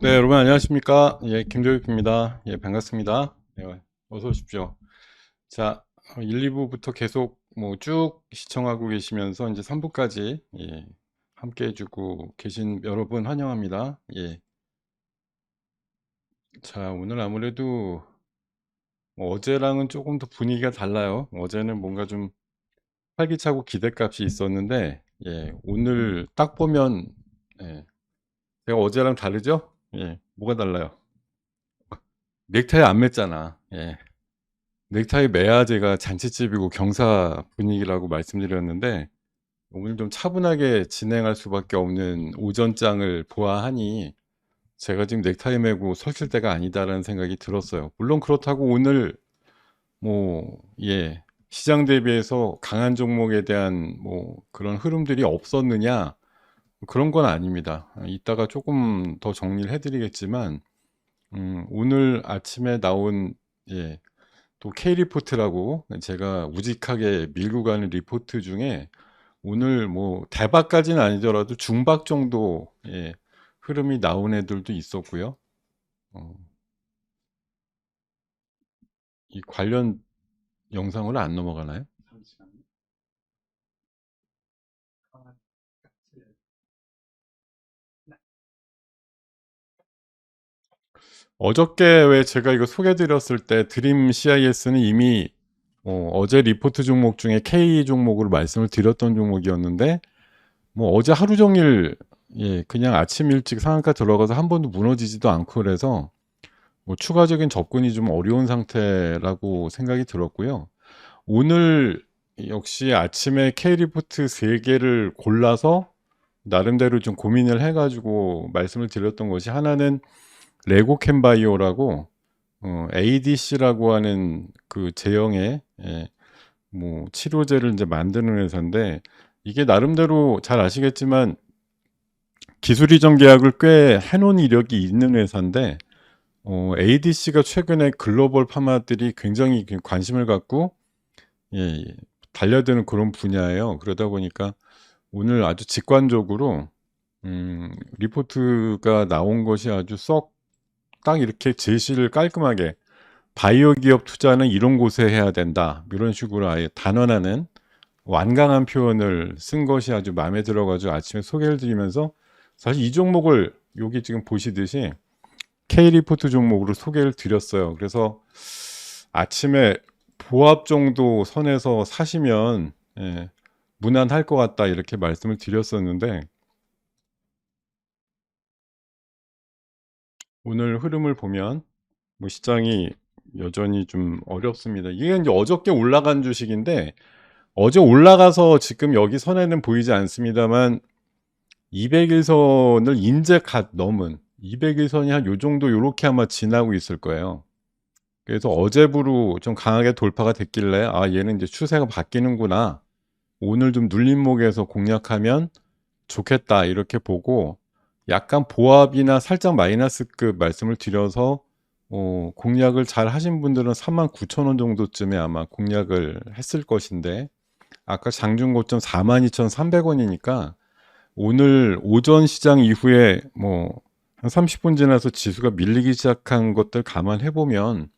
네, 여러분 안녕하십니까? 예, 김도익입니다. 예, 반갑습니다. 예, 어서 오십시오. 자, 1, 2부부터 계속 뭐 쭉 시청하고 계시면서 이제 3부까지 예, 함께 해주고 계신 여러분 환영합니다. 예. 자, 오늘 아무래도 뭐 어제랑은 조금 더 분위기가 달라요. 어제는 뭔가 좀 활기차고 기대값이 있었는데, 예, 오늘 딱 보면, 예, 제가 어제랑 다르죠? 예, 뭐가 달라요? 넥타이 안 맸잖아. 예. 넥타이 매화제가 잔칫집이고 경사 분위기라고 말씀드렸는데 오늘 좀 차분하게 진행할 수밖에 없는 오전장을 보아하니 제가 지금 넥타이 매고 설칠 때가 아니다라는 생각이 들었어요. 물론 그렇다고 오늘 뭐 예, 시장 대비해서 강한 종목에 대한 뭐 그런 흐름들이 없었느냐 그런 건 아닙니다. 이따가 조금 더 정리를 해드리겠지만 오늘 아침에 나온 예, 또 K리포트라고 제가 우직하게 밀고 가는 리포트 중에 오늘 뭐 대박까지는 아니더라도 중박 정도 흐름이 나온 애들도 있었고요. 어, 이 관련 영상으로 안 넘어가나요? 어저께 왜 제가 이거 소개드렸을 때 드림 CIS는 이미 어제 리포트 종목 중에 K 종목으로 말씀을 드렸던 종목이었는데 뭐 어제 하루 종일 그냥 아침 일찍 상한가 들어가서 한 번도 무너지지도 않고 그래서 뭐 추가적인 접근이 좀 어려운 상태라고 생각이 들었고요. 오늘 역시 아침에 K리포트 3개를 골라서 나름대로 좀 고민을 해가지고 말씀을 드렸던 것이 하나는 레고캠바이오라고 ADC라고 하는 그 제형의 뭐 치료제를 이제 만드는 회사인데 이게 나름대로 잘 아시겠지만 기술 이전 계약을 꽤 해놓은 이력이 있는 회사인데 ADC가 최근에 글로벌 파마들이 굉장히 관심을 갖고 예, 달려드는 그런 분야예요. 그러다 보니까 오늘 아주 직관적으로 리포트가 나온 것이 아주 썩 딱 이렇게 제시를 깔끔하게 바이오 기업 투자는 이런 곳에 해야 된다. 이런 식으로 아예 단언하는 완강한 표현을 쓴 것이 아주 마음에 들어가지고 아침에 소개를 드리면서 사실 이 종목을 여기 지금 보시듯이 K리포트 종목으로 소개를 드렸어요. 그래서 아침에 보합 정도 선에서 사시면 무난할 것 같다 이렇게 말씀을 드렸었는데 오늘 흐름을 보면 뭐 시장이 여전히 좀 어렵습니다. 이게 이제 어저께 올라간 주식인데 어제 올라가서 지금 여기 선에는 보이지 않습니다만 200일선을 인제 갓 넘은 200일선이 한 요 정도 요렇게 아마 지나고 있을 거예요. 그래서 어제부로 좀 강하게 돌파가 됐길래 아 얘는 이제 추세가 바뀌는구나. 오늘 좀 눌림목에서 공략하면 좋겠다 이렇게 보고 약간 보합이나 살짝 마이너스급 말씀을 드려서 공략을 잘 하신 분들은 39,000원 정도쯤에 아마 공략을 했을 것인데 아까 장중 고점 42,300원이니까 오늘 오전 시장 이후에 뭐 한 30분 지나서 지수가 밀리기 시작한 것들 감안해 보면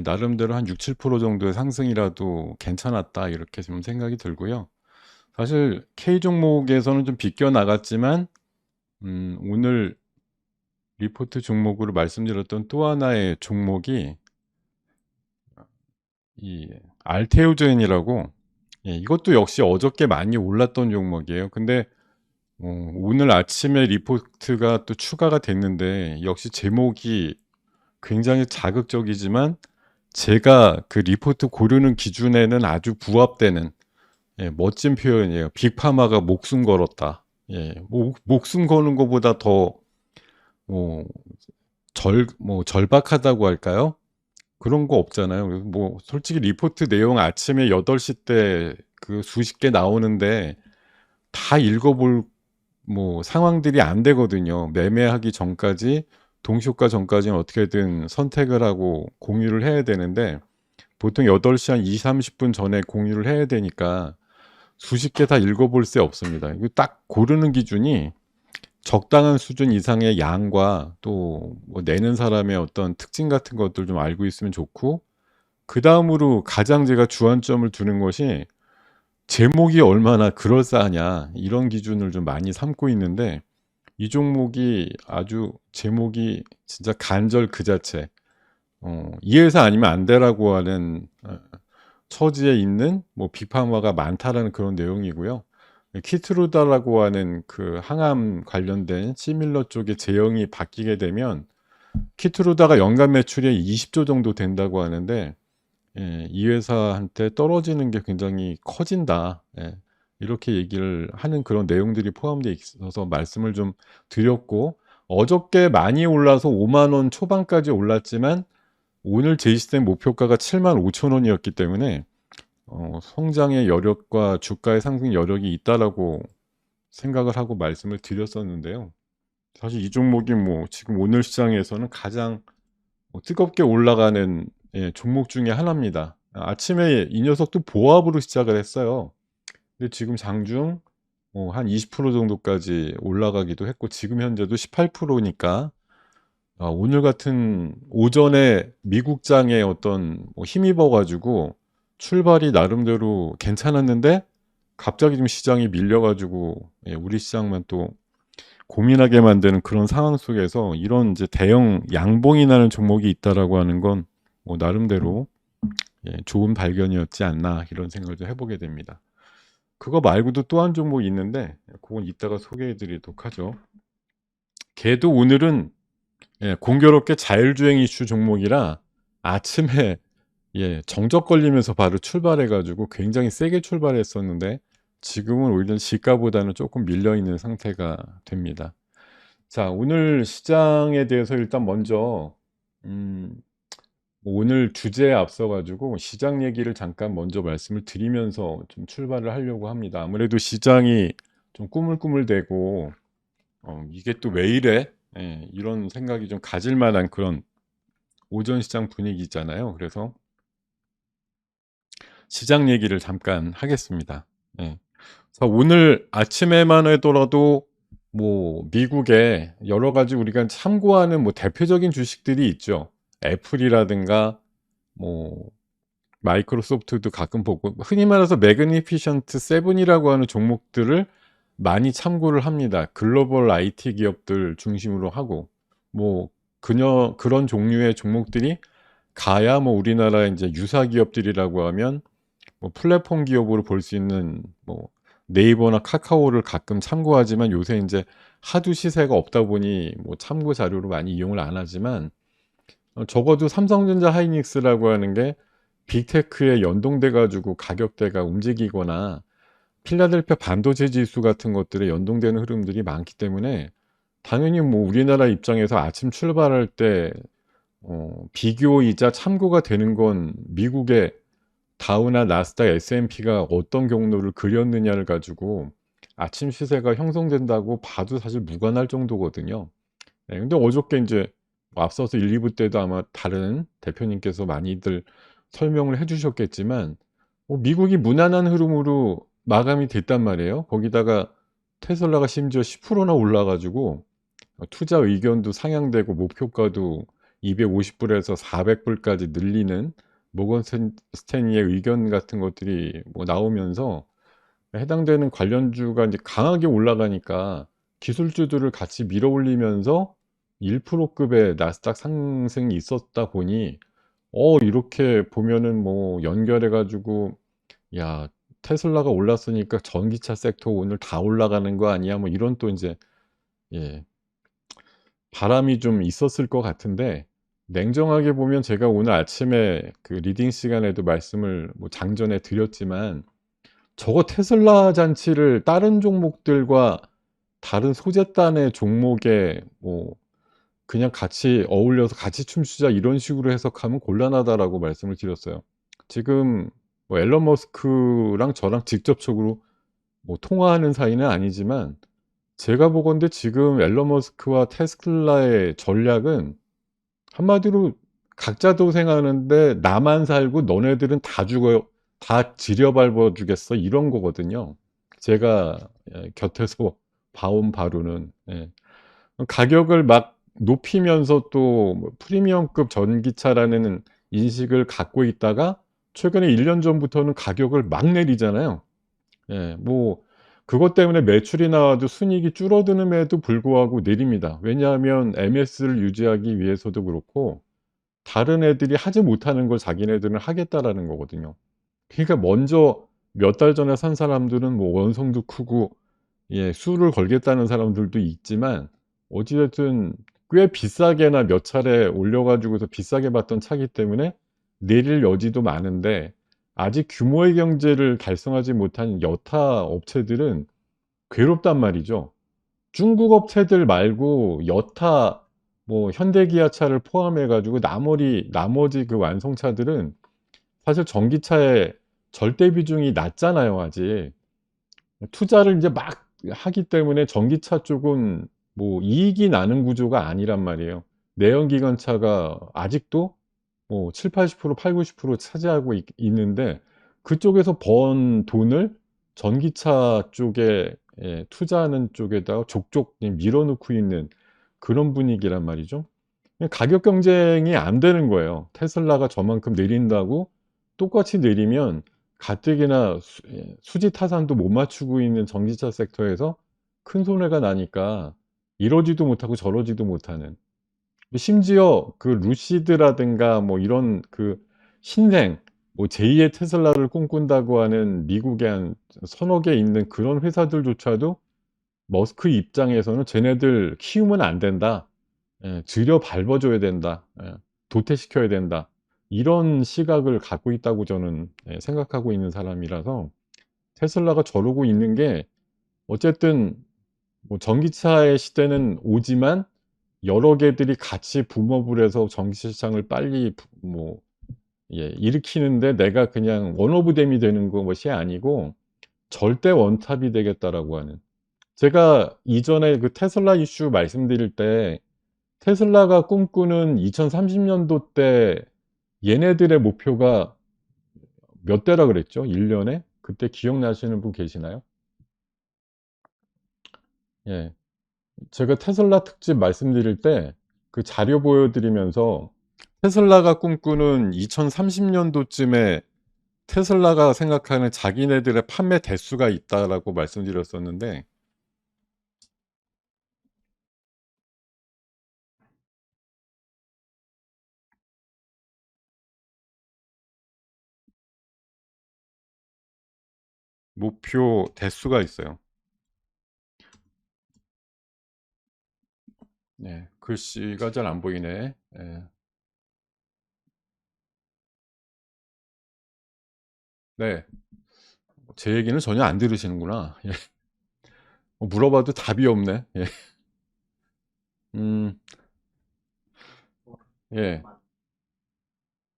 나름대로 한 6, 7% 정도의 상승이라도 괜찮았다 이렇게 좀 생각이 들고요. 사실 K 종목에서는 좀 비껴 나갔지만 오늘 리포트 종목으로 말씀드렸던 또 하나의 종목이 이 알테오젠이라고 이것도 역시 어저께 많이 올랐던 종목이에요. 근데 오늘 아침에 리포트가 또 추가가 됐는데 역시 제목이 굉장히 자극적이지만 제가 그 리포트 고르는 기준에는 아주 부합되는 멋진 표현이에요. 빅파마가 목숨 걸었다. 목숨 거는 것보다 더 뭐, 절박하다고 할까요? 그런 거 없잖아요. 그래서 뭐 솔직히 리포트 내용 아침에 8시 때 그 수십 개 나오는데 다 읽어볼 뭐 상황들이 안 되거든요. 매매하기 전까지 동시효과 전까지는 어떻게든 선택을 하고 공유를 해야 되는데 보통 8시 한 2, 30분 전에 공유를 해야 되니까 수십 개 다 읽어볼 새 없습니다. 이거 딱 고르는 기준이 적당한 수준 이상의 양과 또 뭐 내는 사람의 어떤 특징 같은 것들 좀 알고 있으면 좋고, 그다음으로 가장 제가 주안점을 두는 것이 제목이 얼마나 그럴싸하냐, 이런 기준을 좀 많이 삼고 있는데, 이 종목이 아주 제목이 진짜 간절 그 자체, 이 회사 아니면 안 되라고 하는 처지에 있는 뭐 빅파마가 많다라는 그런 내용이고요. 키트루다라고 하는 그 항암 관련된 시밀러 쪽의 제형이 바뀌게 되면 키트루다가 연간 매출이 20조 정도 된다고 하는데, 예, 이 회사한테 떨어지는 게 굉장히 커진다. 예, 이렇게 얘기를 하는 그런 내용들이 포함되어 있어서 말씀을 좀 드렸고, 어저께 많이 올라서 5만 원 초반까지 올랐지만 오늘 제시된 목표가가 7만 5천 원이었기 때문에 성장의 여력과 주가의 상승 여력이 있다라고 생각을 하고 말씀을 드렸었는데요. 사실 이 종목이 뭐 지금 오늘 시장에서는 가장 뜨겁게 올라가는, 예, 종목 중에 하나입니다. 아침에 이 녀석도 보합으로 시작을 했어요. 근데 지금 장중 한 20% 정도까지 올라가기도 했고, 지금 현재도 18%니까 오늘 같은 오전에 미국장에 어떤 힘입어 가지고 출발이 나름대로 괜찮았는데 갑자기 좀 시장이 밀려 가지고, 예, 우리 시장만 또 고민하게 만드는 그런 상황 속에서 이런 이제 대형 양봉이 나는 종목이 있다라고 하는 건 뭐 나름대로, 예, 좋은 발견이었지 않나, 이런 생각을 좀 해보게 됩니다. 그거 말고도 또 한 종목이 있는데 그건 이따가 소개해 드리도록 하죠. 걔도 오늘은, 예, 공교롭게 자율주행 이슈 종목이라 아침에, 예, 정적 걸리면서 바로 출발해 가지고 굉장히 세게 출발했었는데 지금은 오히려 시가보다는 조금 밀려 있는 상태가 됩니다. 자, 오늘 시장에 대해서 일단 먼저 음 오늘 주제에 앞서 가지고 시장 얘기를 잠깐 먼저 말씀을 드리면서 좀 출발을 하려고 합니다. 아무래도 시장이 좀 꾸물꾸물대고 '이게 또 왜 이래?' 예, 이런 생각이 좀 가질 만한 그런 오전 시장 분위기잖아요. 그래서 시장 얘기를 잠깐 하겠습니다. 예. 그래서 오늘 아침에만 하더라도 뭐 미국에 여러 가지 우리가 참고하는 뭐 대표적인 주식들이 있죠. 애플이라든가 뭐 마이크로소프트도 가끔 보고, 흔히 말해서 매그니피션트 세븐이라고 하는 종목들을 많이 참고를 합니다. 글로벌 IT 기업들 중심으로 하고, 뭐 그런 종류의 종목들이 가야 뭐 우리나라 인제 유사 기업들이라고 하면 뭐 플랫폼 기업으로 볼 수 있는 뭐 네이버나 카카오를 가끔 참고하지만, 요새 인제 하도 시세가 없다 보니 뭐 참고 자료로 많이 이용을 안 하지만, 적어도 삼성전자 하이닉스라고 하는 게 빅테크에 연동돼 가지고 가격대가 움직이거나 필라델피아 반도체 지수 같은 것들에 연동되는 흐름들이 많기 때문에 당연히 뭐 우리나라 입장에서 아침 출발할 때 비교이자 참고가 되는 건 미국의 다우나 나스닥 S&P가 어떤 경로를 그렸느냐를 가지고 아침 시세가 형성된다고 봐도 사실 무관할 정도거든요. 네, 근데 어저께 인제 뭐 앞서서 1-2부 때도 아마 다른 대표님께서 많이들 설명을 해 주셨겠지만 미국이 무난한 흐름으로 마감이 됐단 말이에요. 거기다가 테슬라가 심지어 10%나 올라 가지고 투자 의견도 상향되고 목표가도 250 불에서 400 불까지 늘리는 모건 스탠리의 의견 같은 것들이 뭐 나오면서 해당되는 관련주가 인제 강하게 올라가니까 기술주들을 같이 밀어올리면서 1% 급의 나스닥 상승이 있었다 보니, 이렇게 보면은 뭐 연결해 가지고 '야, 테슬라가 올랐으니까 전기차 섹터 오늘 다 올라가는 거 아니야?' 뭐 이런 또 인제, 예, 바람이 좀 있었을 것 같은데, 냉정하게 보면 제가 오늘 아침에 그 리딩 시간에도 말씀을 뭐 장전에 드렸지만, 저거 테슬라 잔치를 다른 종목들과 다른 소재단의 종목에 뭐 그냥 같이 어울려서 "같이 춤추자." 이런 식으로 해석하면 곤란하다라고 말씀을 드렸어요. 지금 뭐 앨런 머스크랑 저랑 직접적으로 뭐 통화하는 사이는 아니지만, 제가 보건대 지금 앨런 머스크와 테슬라의 전략은 한마디로 "각자 도생하는데 나만 살고 너네들은 다 죽어요. 다 지려밟아 주겠어." 이런 거거든요. 제가 곁에서 바온 바로는. 예. 가격을 막 높이면서 또 뭐 프리미엄급 전기차라는 인식을 갖고 있다가 최근에 1년 전부터는 가격을 막 내리잖아요. 예. 뭐 그것 때문에 매출이 나와도 순이익이 줄어드는에도 불구하고 내립니다. 왜냐하면 MS를 유지하기 위해서도 그렇고 다른 애들이 하지 못하는 걸 자기네들은 하겠다라는 거거든요. 그러니까 먼저 몇 달 전에 산 사람들은 뭐 원성도 크고 예 수를 걸겠다는 사람들도 있지만 어찌 됐든 꽤 비싸게나 몇 차례 올려 가지고서 비싸게 받던 차기 때문에 내릴 여지도 많은데 아직 규모의 경제를 달성하지 못한 여타 업체들은 괴롭단 말이죠. 중국 업체들 말고 여타 뭐 현대기아차를 포함해 가지고 나머지 그 완성차들은 사실 전기차의 절대 비중이 낮잖아요 아직. 투자를 인제 막 하기 때문에 전기차 쪽은 뭐 이익이 나는 구조가 아니란 말이에요. 내연기관차가 아직도 뭐 70-80% 80-90% 차지하고 있는데 그쪽에서 번 돈을 전기차 쪽에 예 투자하는 쪽에다가 족족 이 밀어 넣고 있는 그런 분위기란 말이죠. 가격 경쟁이 안 되는 거예요. 테슬라가 저만큼 내린다고 똑같이 내리면 가뜩이나 수지 타산도 못 맞추고 있는 전기차 섹터에서 큰 손해가 나니까 이러지도 못하고 저러지도 못하는. 심지어 그 루시드라든가 뭐 이런 그 신생 뭐 제2의 테슬라를 꿈꾼다고 하는 미국에 한 서너 개 있는 그런 회사들조차도 머스크 입장에서는 "쟤네들 키우면 안 된다. 예. 들여 밟아 줘야 된다. 예. 도태시켜야 된다." 이런 시각을 갖고 있다고 저는 예 생각하고 있는 사람이라서 테슬라가 저러고 있는 게 어쨌든 뭐 전기차의 시대는 오지만 여러 개들이 같이 붐업을 해서 전기 시장을 빨리 뭐 예 일으키는데 내가 그냥 원 오브 댐이 되는 것이 아니고 '절대 원탑이 되겠다.'라고 하는. 제가 이전에 그 테슬라 이슈 말씀드릴 때 테슬라가 꿈꾸는 2030 년도 때 얘네들의 목표가 몇 대라 그랬죠? 1 년에? 그때 기억나시는 분 계시나요? 예. 제가 테슬라 특집 말씀드릴 때 그 자료 보여 드리면서 테슬라가 꿈꾸는 2030 년도쯤에 테슬라가 생각하는 자기네들의 판매 대수가 있다라고 말씀드렸었는데 목표 대수가 있어요. 네. 글씨가 잘 안 보이네. 예. 네. 제 얘기는 전혀 안 들으시는구나. 예. 물어봐도 답이 없네. 예. 음. 예.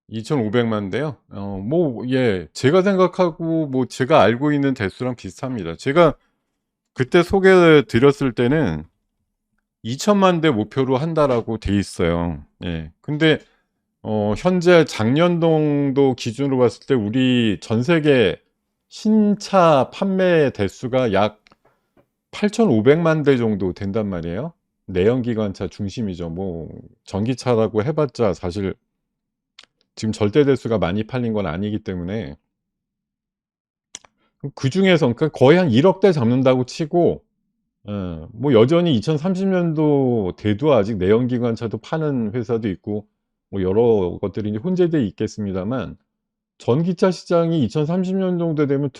2,500만 대요? 뭐 예. 제가 생각하고 뭐 제가 알고 있는 대수랑 비슷합니다. 제가 그때 소개를 드렸을 때는 2천만 대 목표로 한다라고 돼 있어요. 예. 근데 현재 작년 동도 기준으로 봤을 때 우리 전 세계 신차 판매 대수가 약 8,500만 대 정도 된단 말이에요. 내연기관차 중심이죠. 뭐 전기차라고 해 봤자 사실 지금 절대 대수가 많이 팔린 건 아니기 때문에 그중에서 그러니까 거의 한 1억 대 잡는다고 치고 뭐 여전히 2030 년도 돼도 아직 내연기관차도 파는 회사도 있고 뭐 여러 것들이 이제 혼재돼 있겠습니다만 전기차 시장이 2030년 정도 되면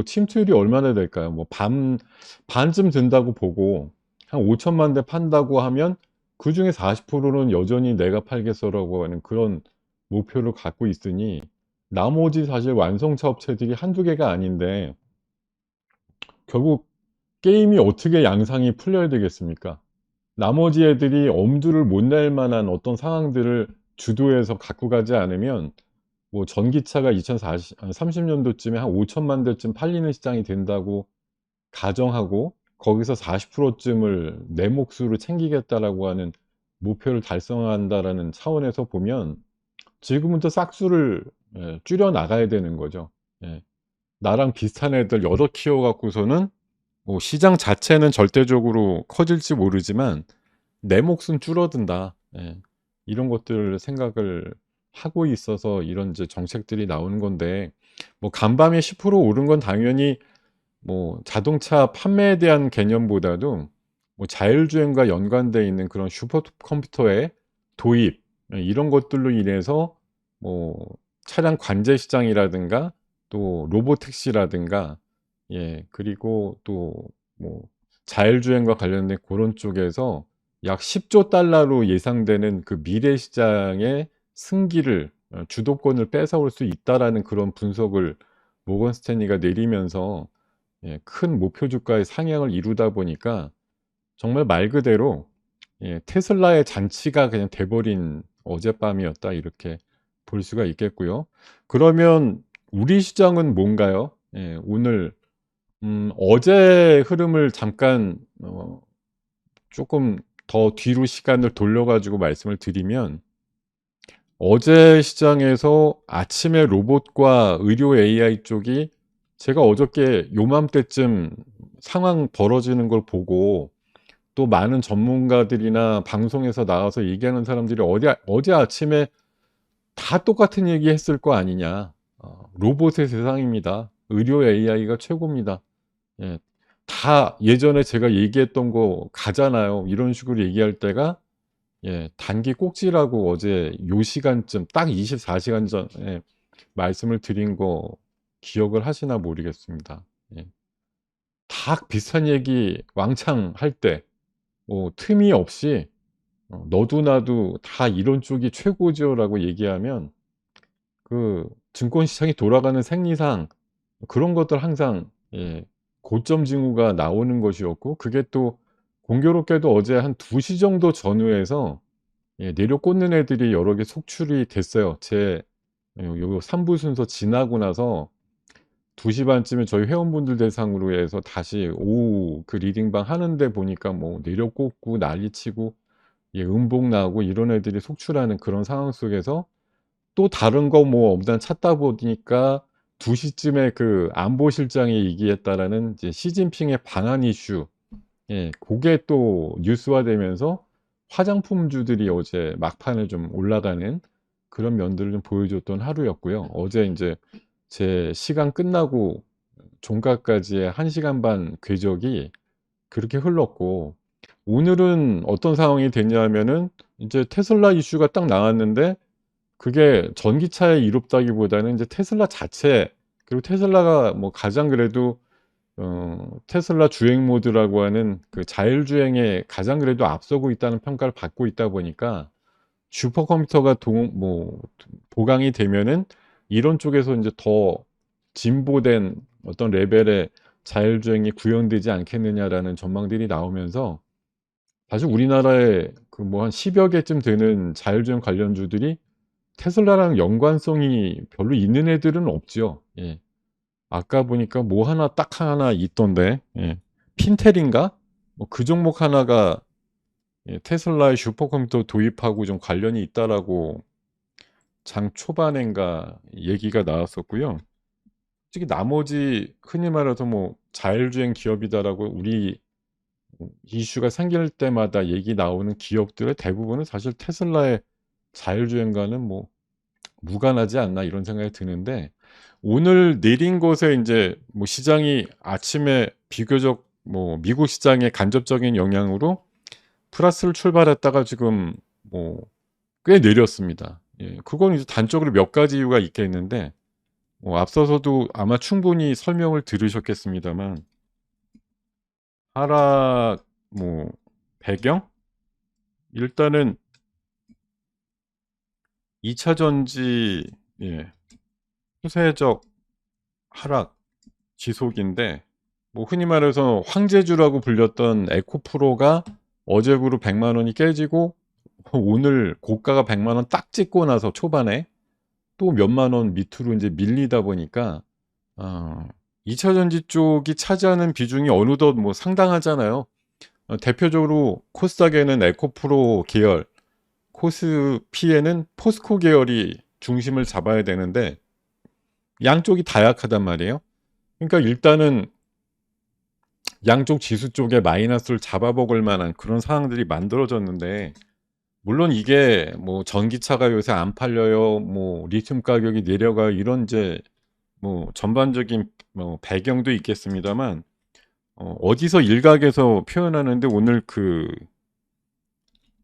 침투율이 얼마나 될까요? 뭐 반쯤 된다고 보고 한 5천만 대 판다고 하면 그중에 40%는 여전히 '내가 팔겠어.'라고 하는 그런 목표를 갖고 있으니 나머지 사실 완성차 업체들이 한두 개가 아닌데 결국 게임이 어떻게 양상이 풀려야 되겠습니까? 나머지 애들이 엄두를 못 낼 만한 어떤 상황들을 주도해서 갖고 가지 않으면 뭐 전기차가 30 년도쯤에 한 5천만 대쯤 팔리는 시장이 된다고 가정하고 거기서 40% 쯤을 '내 몫으로 챙기겠다.'라고 하는 목표를 달성한다라는 차원에서 보면 지금부터 싹수를 예 줄여 나가야 되는 거죠. 예. 나랑 비슷한 애들 여럿 키워 갖고서는 뭐 시장 자체는 절대적으로 커질지 모르지만 내 몫은 줄어든다. 예. 이런 것들을 생각을 하고 있어서 이런 이제 정책들이 나오는 건데, 뭐 간밤에 10% 오른 건 당연히 뭐 자동차 판매에 대한 개념보다도 뭐 자율주행과 연관돼 있는 그런 슈퍼컴퓨터의 도입, 이런 것들로 인해서 뭐 차량 관제 시장이라든가 또 로보택시라든가, 그리고 또 뭐 자율주행과 관련된 그런 쪽에서 약 10조 달러로 예상되는 그 미래 시장의 승기를, 주도권을 뺏어올 수 있다라는 그런 분석을 모건 스탠리가 내리면서 큰 목표 주가의 상향을 이루다 보니까 정말 말 그대로 테슬라의 잔치가 그냥 돼 버린 어젯밤이었다, 이렇게 볼 수가 있겠고요. 그러면 우리 시장은 뭔가요? 오늘 어제 흐름을 잠깐 쪼끔 더 뒤로 시간을 돌려 가지고 말씀을 드리면, 어제 시장에서 아침에 로봇과 의료 AI 쪽이, 제가 어저께 요맘때쯤 상황 벌어지는 걸 보고 또 많은 전문가들이나 방송에서 나와서 얘기하는 사람들이 어제 아침에 다 똑같은 얘기했을 거 아니냐. "로봇의 세상입니다. 의료 AI가 최고입니다." 예. 다 예전에 제가 얘기했던 거 가잖아요. 이런 식으로 얘기할 때가, 단기 꼭지라고 어제 요 시간쯤 딱 24 시간 전에 말씀을 드린 거 기억을 하시나 모르겠습니다. 예. 다 비슷한 얘기 왕창 할 때 뭐 틈이 없이 "너도 나도 다 이런 쪽이 최고죠."라고 얘기하면, 그 증권 시장이 돌아가는 생리상 그런 것들 항상, 고점 징후가 나오는 것이었고, 그게 또 공교롭게도 어제 한 2시 정도 전후에서 내려 꽂는 애들이 여러 개 속출이 됐어요. 제 요 3부 순서 지나고 나서 2시 반쯤에 저희 회원분들 대상으로 해서 다시 오후 그 리딩방 하는데 보니까 뭐 내려 꽂고 난리치고 음봉 나오고 이런 애들이 속출하는 그런 상황 속에서 또 다른 거 뭐 없나 찾다 보니까 2 시쯤에 그 안보실장이 얘기했다라는 이제 시진핑의 방한 이슈, 고게 또 뉴스화되면서 화장품주들이 어제 막판에 좀 올라가는 그런 면들을 좀 보여줬던 하루였고요. 어제 인제 제 시간 끝나고 종가까지의 1 시간 반 궤적이 그렇게 흘렀고, 오늘은 어떤 상황이 됐냐 하면은 인제 테슬라 이슈가 딱 나왔는데, 그게 전기차에 이롭다기보다는 인제 테슬라 자체, 그리고 테슬라가 뭐 가장 그래도 테슬라 주행 모드라고 하는 그 자율주행에 가장 그래도 앞서고 있다는 평가를 받고 있다 보니까, 슈퍼컴퓨터가 동 뭐 보강이 되면은 이런 쪽에서 인제 더 진보된 어떤 레벨의 자율주행이 구현되지 않겠느냐라는 전망들이 나오면서, 사실 우리나라에 그 뭐 한 10여 개쯤 되는 자율주행 관련주들이 테슬라랑 연관성이 별로 있는 애들은 없죠. 예. 아까 보니까 뭐 하나 딱 하나 있던데, 핀텔인가? 뭐 그 종목 하나가 테슬라의 슈퍼컴퓨터 도입하고 좀 관련이 있다라고 장 초반엔가 얘기가 나왔었고요. 솔직히 나머지 흔히 말해서 뭐 자율주행 기업이다라고 우리 이슈가 생길 때마다 얘기 나오는 기업들의 대부분은 사실 테슬라의 자율주행과는 뭐 무관하지 않나, 이런 생각이 드는데, 오늘 내린 것에 인제 뭐 시장이 아침에 비교적 뭐 미국 시장의 간접적인 영향으로 플러스를 출발했다가 지금 뭐 꽤 내렸습니다. 그건 이제 단적으로 몇 가지 이유가 있겠는데, 앞서서도 아마 충분히 설명을 들으셨겠습니다만, 하락 뭐 배경? 일단은 2차 전지, 추세적 하락 지속인데, 뭐 흔히 말해서 황제주라고 불렸던 에코프로가 어제부로 1 0 0만 원이 깨지고 오늘 고가가 1 0 0만 원 딱 찍고 나서 초반에 또 몇만 원 밑으로 인제 밀리다 보니까, 어 2차 전지 쪽이 차지하는 비중이 어느덧 뭐 상당하잖아요. 대표적으로 코스닥에는 에코프로 계열, 코스피에는 포스코 계열이 중심을 잡아야 되는데 양쪽이 다 약하단 말이에요. 그러니까 일단은 양쪽 지수 쪽에 마이너스를 잡아먹을 만한 그런 상황들이 만들어졌는데, 물론 이게 뭐 전기차가 요새 안 팔려요, 뭐 리튬 가격이 내려가요, 이런 이제 뭐 전반적인 뭐 배경도 있겠습니다만, 어디서 일각에서 표현하는데 오늘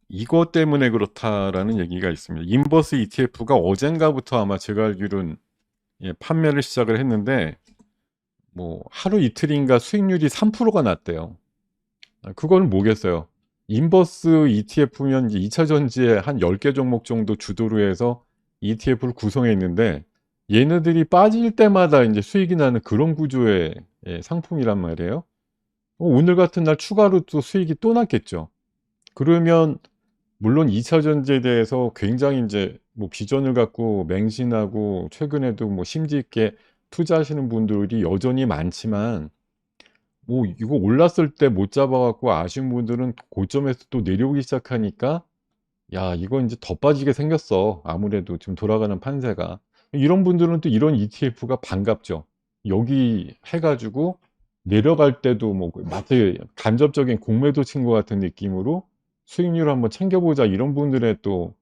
이것 때문에 그렇다라는 얘기가 있습니다. 인버스 ETF가 어젠가부터 아마 제가 알기로는 판매를 시작을 했는데, 뭐 하루 이틀인가 수익률이 3%가 났대요. 그거는 뭐겠어요. 인버스 ETF면 이제 2차 전지에 한 10개 종목 정도 주도로 해서 ETF를 구성해 있는데, 얘네들이 빠질 때마다 이제 수익이 나는 그런 구조의 상품이란 말이에요. 오늘 같은 날 추가로 또 수익이 또 났겠죠. 그러면 물론 2차 전지에 대해서 굉장히 이제 뭐 비전을 갖고 맹신하고 최근에도 뭐 심지 있게 투자하시는 분들이 여전히 많지만, 뭐 이거 올랐을 때 못 잡아 갖고 아쉬운 분들은 고점에서 또 내려오기 시작하니까 '야 이거 인제 더 빠지게 생겼어, 아무래도 지금 돌아가는 판세가.' 이런 분들은 또 이런 ETF가 반갑죠. 여기 해 가지고 내려갈 때도 뭐 마치 간접적인 공매도 친 것 같은 느낌으로 '수익률을 한번 챙겨 보자.' 이런 분들의 또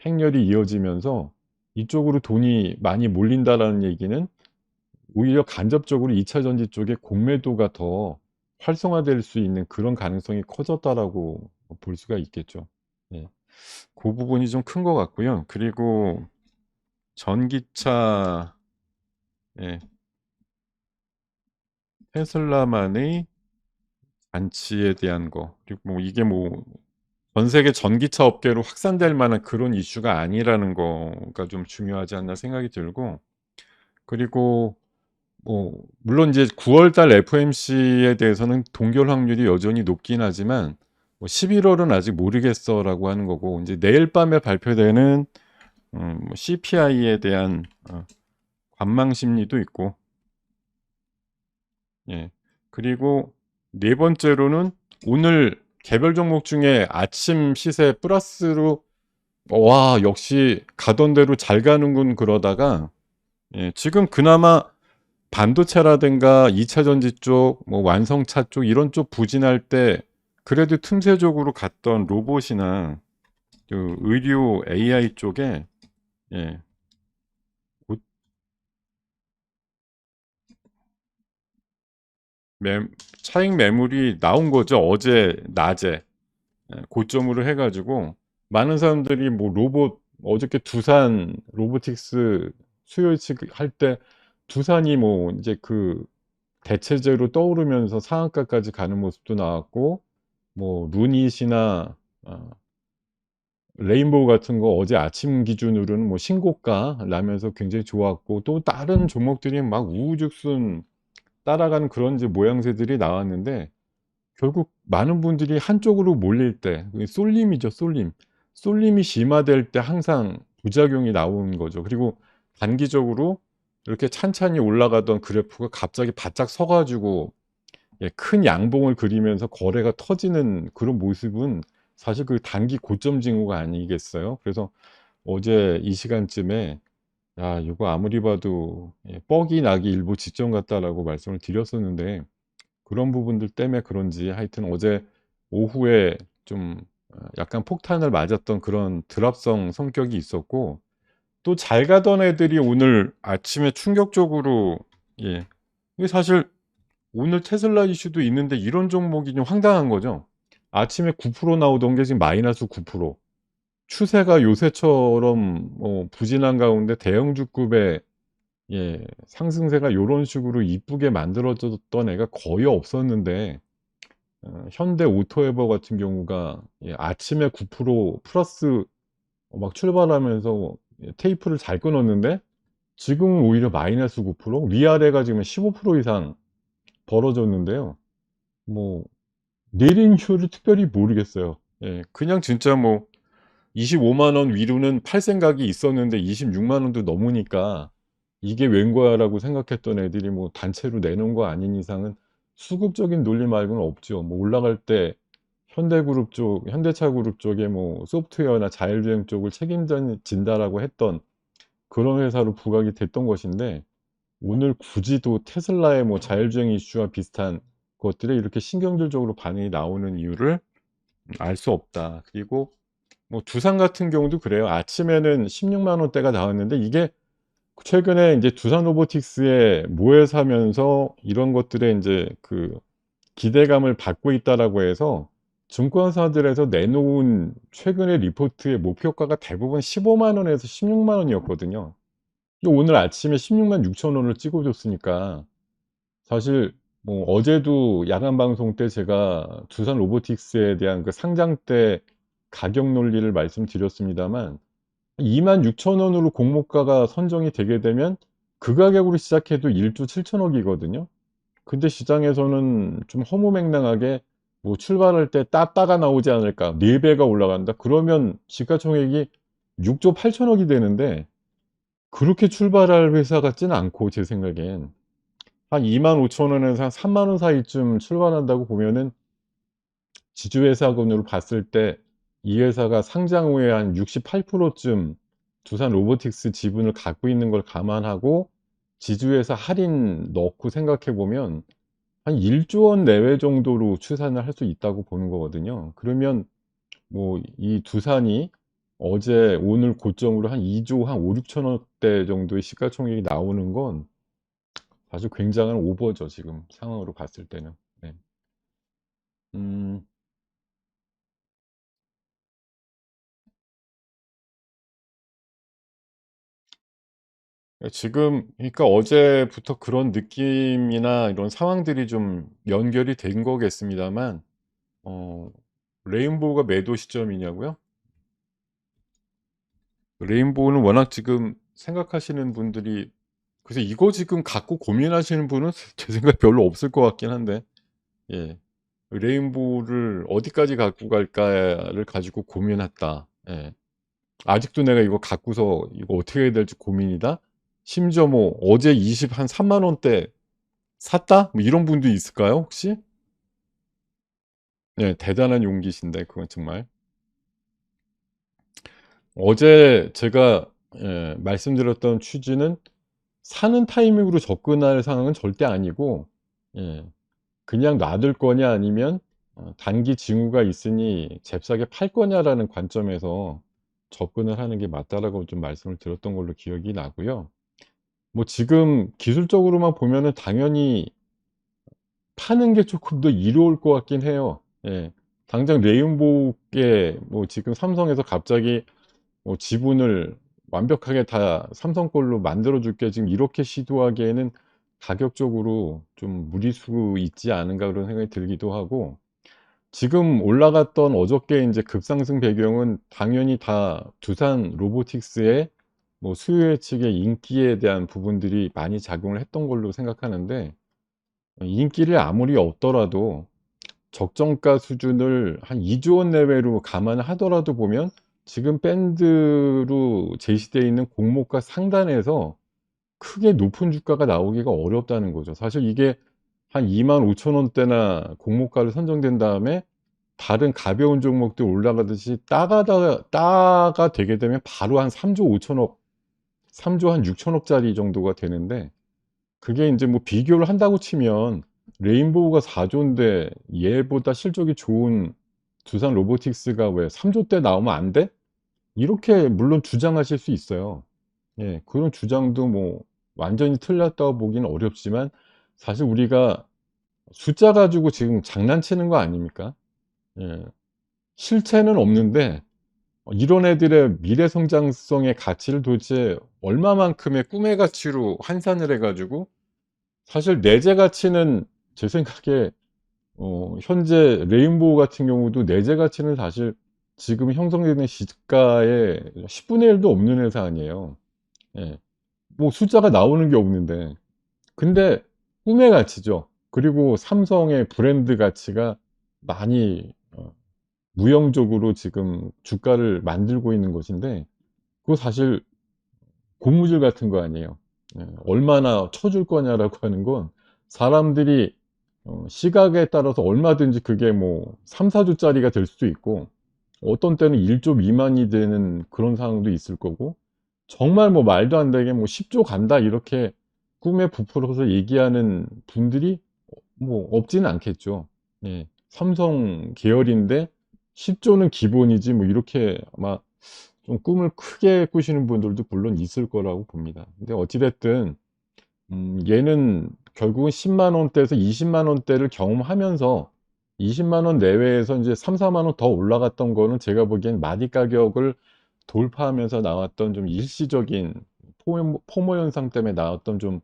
행렬이 이어지면서 이쪽으로 돈이 많이 몰린다라는 얘기는 오히려 간접적으로 2차 전지 쪽에 공매도가 더 활성화될 수 있는 그런 가능성이 커졌다라고 볼 수가 있겠죠. 예. 그 부분이 좀 큰 것 같고요. 그리고 전기차, 예, 테슬라만의 잔치에 대한 거, 그리고 뭐 이게 뭐 전 세계 전기차 업계로 확산될 만한 그런 이슈가 아니라는 거가 좀 중요하지 않나 생각이 들고, 그리고 뭐 물론 이제 9월 달 FOMC에 대해서는 동결 확률이 여전히 높긴 하지만, 뭐 "11 월은 아직 모르겠어."라고 하는 거고, 인제 내일 밤에 발표되는 뭐 CPI에 대한 관망 심리도 있고, 예. 그리고 네 번째로는 오늘 개별 종목 중에 아침 시세 플러스로 '와 역시 가던 대로 잘 가는군.' 그러다가, 지금 그나마 반도체라든가 2차 전지 쪽, 뭐 완성차 쪽 이런 쪽 부진할 때 그래도 틈새적으로 갔던 로봇이나 그 의료 AI 쪽에, 예, 고 매 차익 매물이 나온 거죠. 어제 낮에 고점으로 해 가지고 많은 사람들이 뭐 로봇, 어저께 두산 로보틱스 수요 예측할 때 두산이 뭐 인제 대체제로 떠오르면서 상한가까지 가는 모습도 나왔고, 뭐 루닛이나 어 레인보우 같은 거 어제 아침 기준으로는 뭐 신고가 나면서 굉장히 좋았고, 또 다른 종목들이 막 우후죽순 따라가는 그런 이제 모양새들이 나왔는데, 결국 많은 분들이 한쪽으로 몰릴 때 쏠림이죠, 쏠림. 쏠림이 심화될 때 항상 부작용이 나오는 거죠. 그리고 단기적으로 이렇게 찬찬히 올라가던 그래프가 갑자기 바짝 서 가지고 큰 양봉을 그리면서 거래가 터지는 그런 모습은 사실 단기 고점 징후가 아니겠어요? 그래서 어제 이 시간쯤에 "야 이거 아무리 봐도 뻑이 나기 일보 직전 같다."라고 말씀을 드렸었는데, 그런 부분들 때문에 그런지 하여튼 어제 오후에 좀 약간 폭탄을 맞았던 그런 드랍성 성격이 있었고, 또 잘 가던 애들이 오늘 아침에 충격적으로, 예, 이게 사실 오늘 테슬라 이슈도 있는데 이런 종목이 좀 황당한 거죠. 아침에 9% 나오던 게 지금 마이너스 9%. 추세가 요새처럼 부진한 가운데 대형주급의, 상승세가 요런 식으로 이쁘게 만들어졌던 애가 거의 없었는데, 현대 오토에버 같은 경우가 아침에 9% 플러스 막 출발하면서 테이프를 잘 끊었는데, 지금은 오히려 마이너스 9%, 위아래가 지금 15% 이상 벌어졌는데요. 뭐 내린 이유를 특별히 모르겠어요. 그냥 진짜 뭐 25만 원 위로는 팔 생각이 있었는데 26만 원도 넘으니까 '이게 웬거야.'라고 생각했던 애들이 뭐 단체로 내놓은 거 아닌 이상은 수급적인 논리 말고는 없죠. 뭐 올라갈 때 현대그룹 쪽, 현대차그룹 쪽에 뭐 소프트웨어나 자율주행 쪽을 책임져 진다라고 했던 그런 회사로 부각이 됐던 것인데, 오늘 굳이 또 테슬라의 뭐 자율주행 이슈와 비슷한 것들에 이렇게 신경질적으로 반응이 나오는 이유를 알 수 없다. 그리고 뭐 두산 같은 경우도 그래요. 아침에는 16만 원대가 나왔는데 이게 최근에 인제 두산 로보틱스에 모회사면서 이런 것들에 인제 그 기대감을 받고 있다라고 해서 증권사들에서 내놓은 최근의 리포트의 목표가가 대부분 15만 원에서 16만 원이었거든요. 근데 오늘 아침에 16만 6천 원을 찍어 줬으니까 사실 뭐 어제도 야간 방송 때 제가 두산 로보틱스에 대한 그 상장 때 가격 논리를 말씀드렸습니다만 26,000 원으로 공모가가 선정이 되게 되면 그 가격으로 시작해도 1조 7천억 이거든요. 근데 시장에서는 좀 허무맹랑하게 뭐 출발할 때 "따따가 나오지 않을까. 4 배가 올라간다." 그러면 시가총액이 6조 8천억 이 되는데 그렇게 출발할 회사 같지는 않고 제 생각엔 한 25,000 원에서 한 3만 원 사이쯤 출발한다고 보면은 지주회사군으로 봤을 때 이 회사가 상장 후에 한 68% 쯤 두산 로보틱스 지분을 갖고 있는 걸 감안하고 지주회사 할인 넣고 생각해 보면 한 1조 원 내외 정도로 추산을 할 수 있다고 보는 거거든요. 그러면 뭐 이 두산이 어제 오늘 고점으로 한 2조 한 5-6천 억대 정도의 시가총액이 나오는 건 아주 굉장한 오버죠 지금 상황으로 봤을 때는. 네. 음. 지금 그러니까 어제부터 그런 느낌이나 이런 상황들이 좀 연결이 된 거겠습니다만 어 레인보우가 매도 시점이냐고요? 레인보우는 워낙 지금 생각하시는 분들이 그래서 이거 지금 갖고 고민하시는 분은 제 생각에 별로 없을 것 같긴 한데 예. '레인보우를 어디까지 갖고 갈까.'를 가지고 고민했다. 예. '아직도 내가 이거 갖고서 이거 어떻게 해야 될지 고민이다.' 심지어 뭐 '어제 20 한 3만 원대 샀다?' 뭐 이런 분도 있을까요 혹시? 네. 대단한 용기신데 그건 정말. 어제 제가 말씀드렸던 취지는 사는 타이밍으로 접근할 상황은 절대 아니고 예 그냥 놔둘 거냐 아니면 단기 징후가 있으니 잽싸게 팔 거냐라는 관점에서 접근을 하는 게 맞다라고 좀 말씀을 드렸던 걸로 기억이 나고요. 뭐 지금 기술적으로만 보면은 당연히 파는 게 쪼끔 더 이로울 것 같긴 해요. 예. 당장 레인보우께 뭐 지금 삼성에서 갑자기 뭐 지분을 완벽하게 다 삼성 걸로 만들어 줄게 지금 이렇게 시도하기에는 가격적으로 좀 무리수 있지 않은가 그런 생각이 들기도 하고 지금 올라갔던 어저께 인제 급상승 배경은 당연히 다 두산 로보틱스의 뭐 수요 예측의 인기에 대한 부분들이 많이 작용을 했던 걸로 생각하는데 인기를 아무리 얻더라도 적정가 수준을 한 2조 원 내외로 감안을 하더라도 보면 지금 밴드로 제시되어 있는 공모가 상단에서 크게 높은 주가가 나오기가 어렵다는 거죠. 사실 이게 한 25,000 원대나 공모가를 선정된 다음에 다른 가벼운 종목들 올라가듯이 따가 되게 되면 바로 한 3조 5천억 3조 한 6천억 짜리 정도가 되는데 그게 인제 뭐 비교를 한다고 치면 레인보우가 4 조인데 얘보다 실적이 좋은 두산 로보틱스가 왜 3 조대 나오면 안 돼? 이렇게 물론 주장하실 수 있어요. 예. 그런 주장도 뭐 완전히 틀렸다고 보기는 어렵지만 사실 우리가 숫자 가지고 지금 장난치는 거 아닙니까? 예. 실체는 없는데 이런 애들의 미래 성장성의 가치를 도대체 얼마만큼의 꿈의 가치로 환산을 해 가지고 사실 내재 가치는 제 생각에 현재 레인보우 같은 경우도 내재 가치는 사실 지금 형성되는 시가의 10분의 1도 없는 회사 아니에요. 예. 뭐 숫자가 나오는 게 없는데. 근데 꿈의 가치죠. 그리고 삼성의 브랜드 가치가 많이 무형적으로 지금 주가를 만들고 있는 것인데 그거 사실 고무줄 같은 거 아니에요. 예. 얼마나 쳐줄 거냐라고 하는 건 사람들이 시각에 따라서 얼마든지 그게 뭐 3-4 조짜리가 될 수도 있고 어떤 때는 1조 미만이 되는 그런 상황도 있을 거고 정말 뭐 말도 안 되게 뭐 10조 간다 이렇게 꿈에 부풀어서 얘기하는 분들이 뭐 없지는 않겠죠. 예. 삼성 계열인데 10조는 기본이지 뭐 이렇게 아마 좀 꿈을 크게 꾸시는 분들도 물론 있을 거라고 봅니다. 근데 어찌 됐든 얘는 결국은 10만 원대에서 20만 원대를 경험하면서 20만 원 내외에서 이제 3, 4만 원 더 올라갔던 거는 제가 보기엔 마디 가격을 돌파하면서 나왔던 좀 일시적인 포모 현상 때문에 나왔던 좀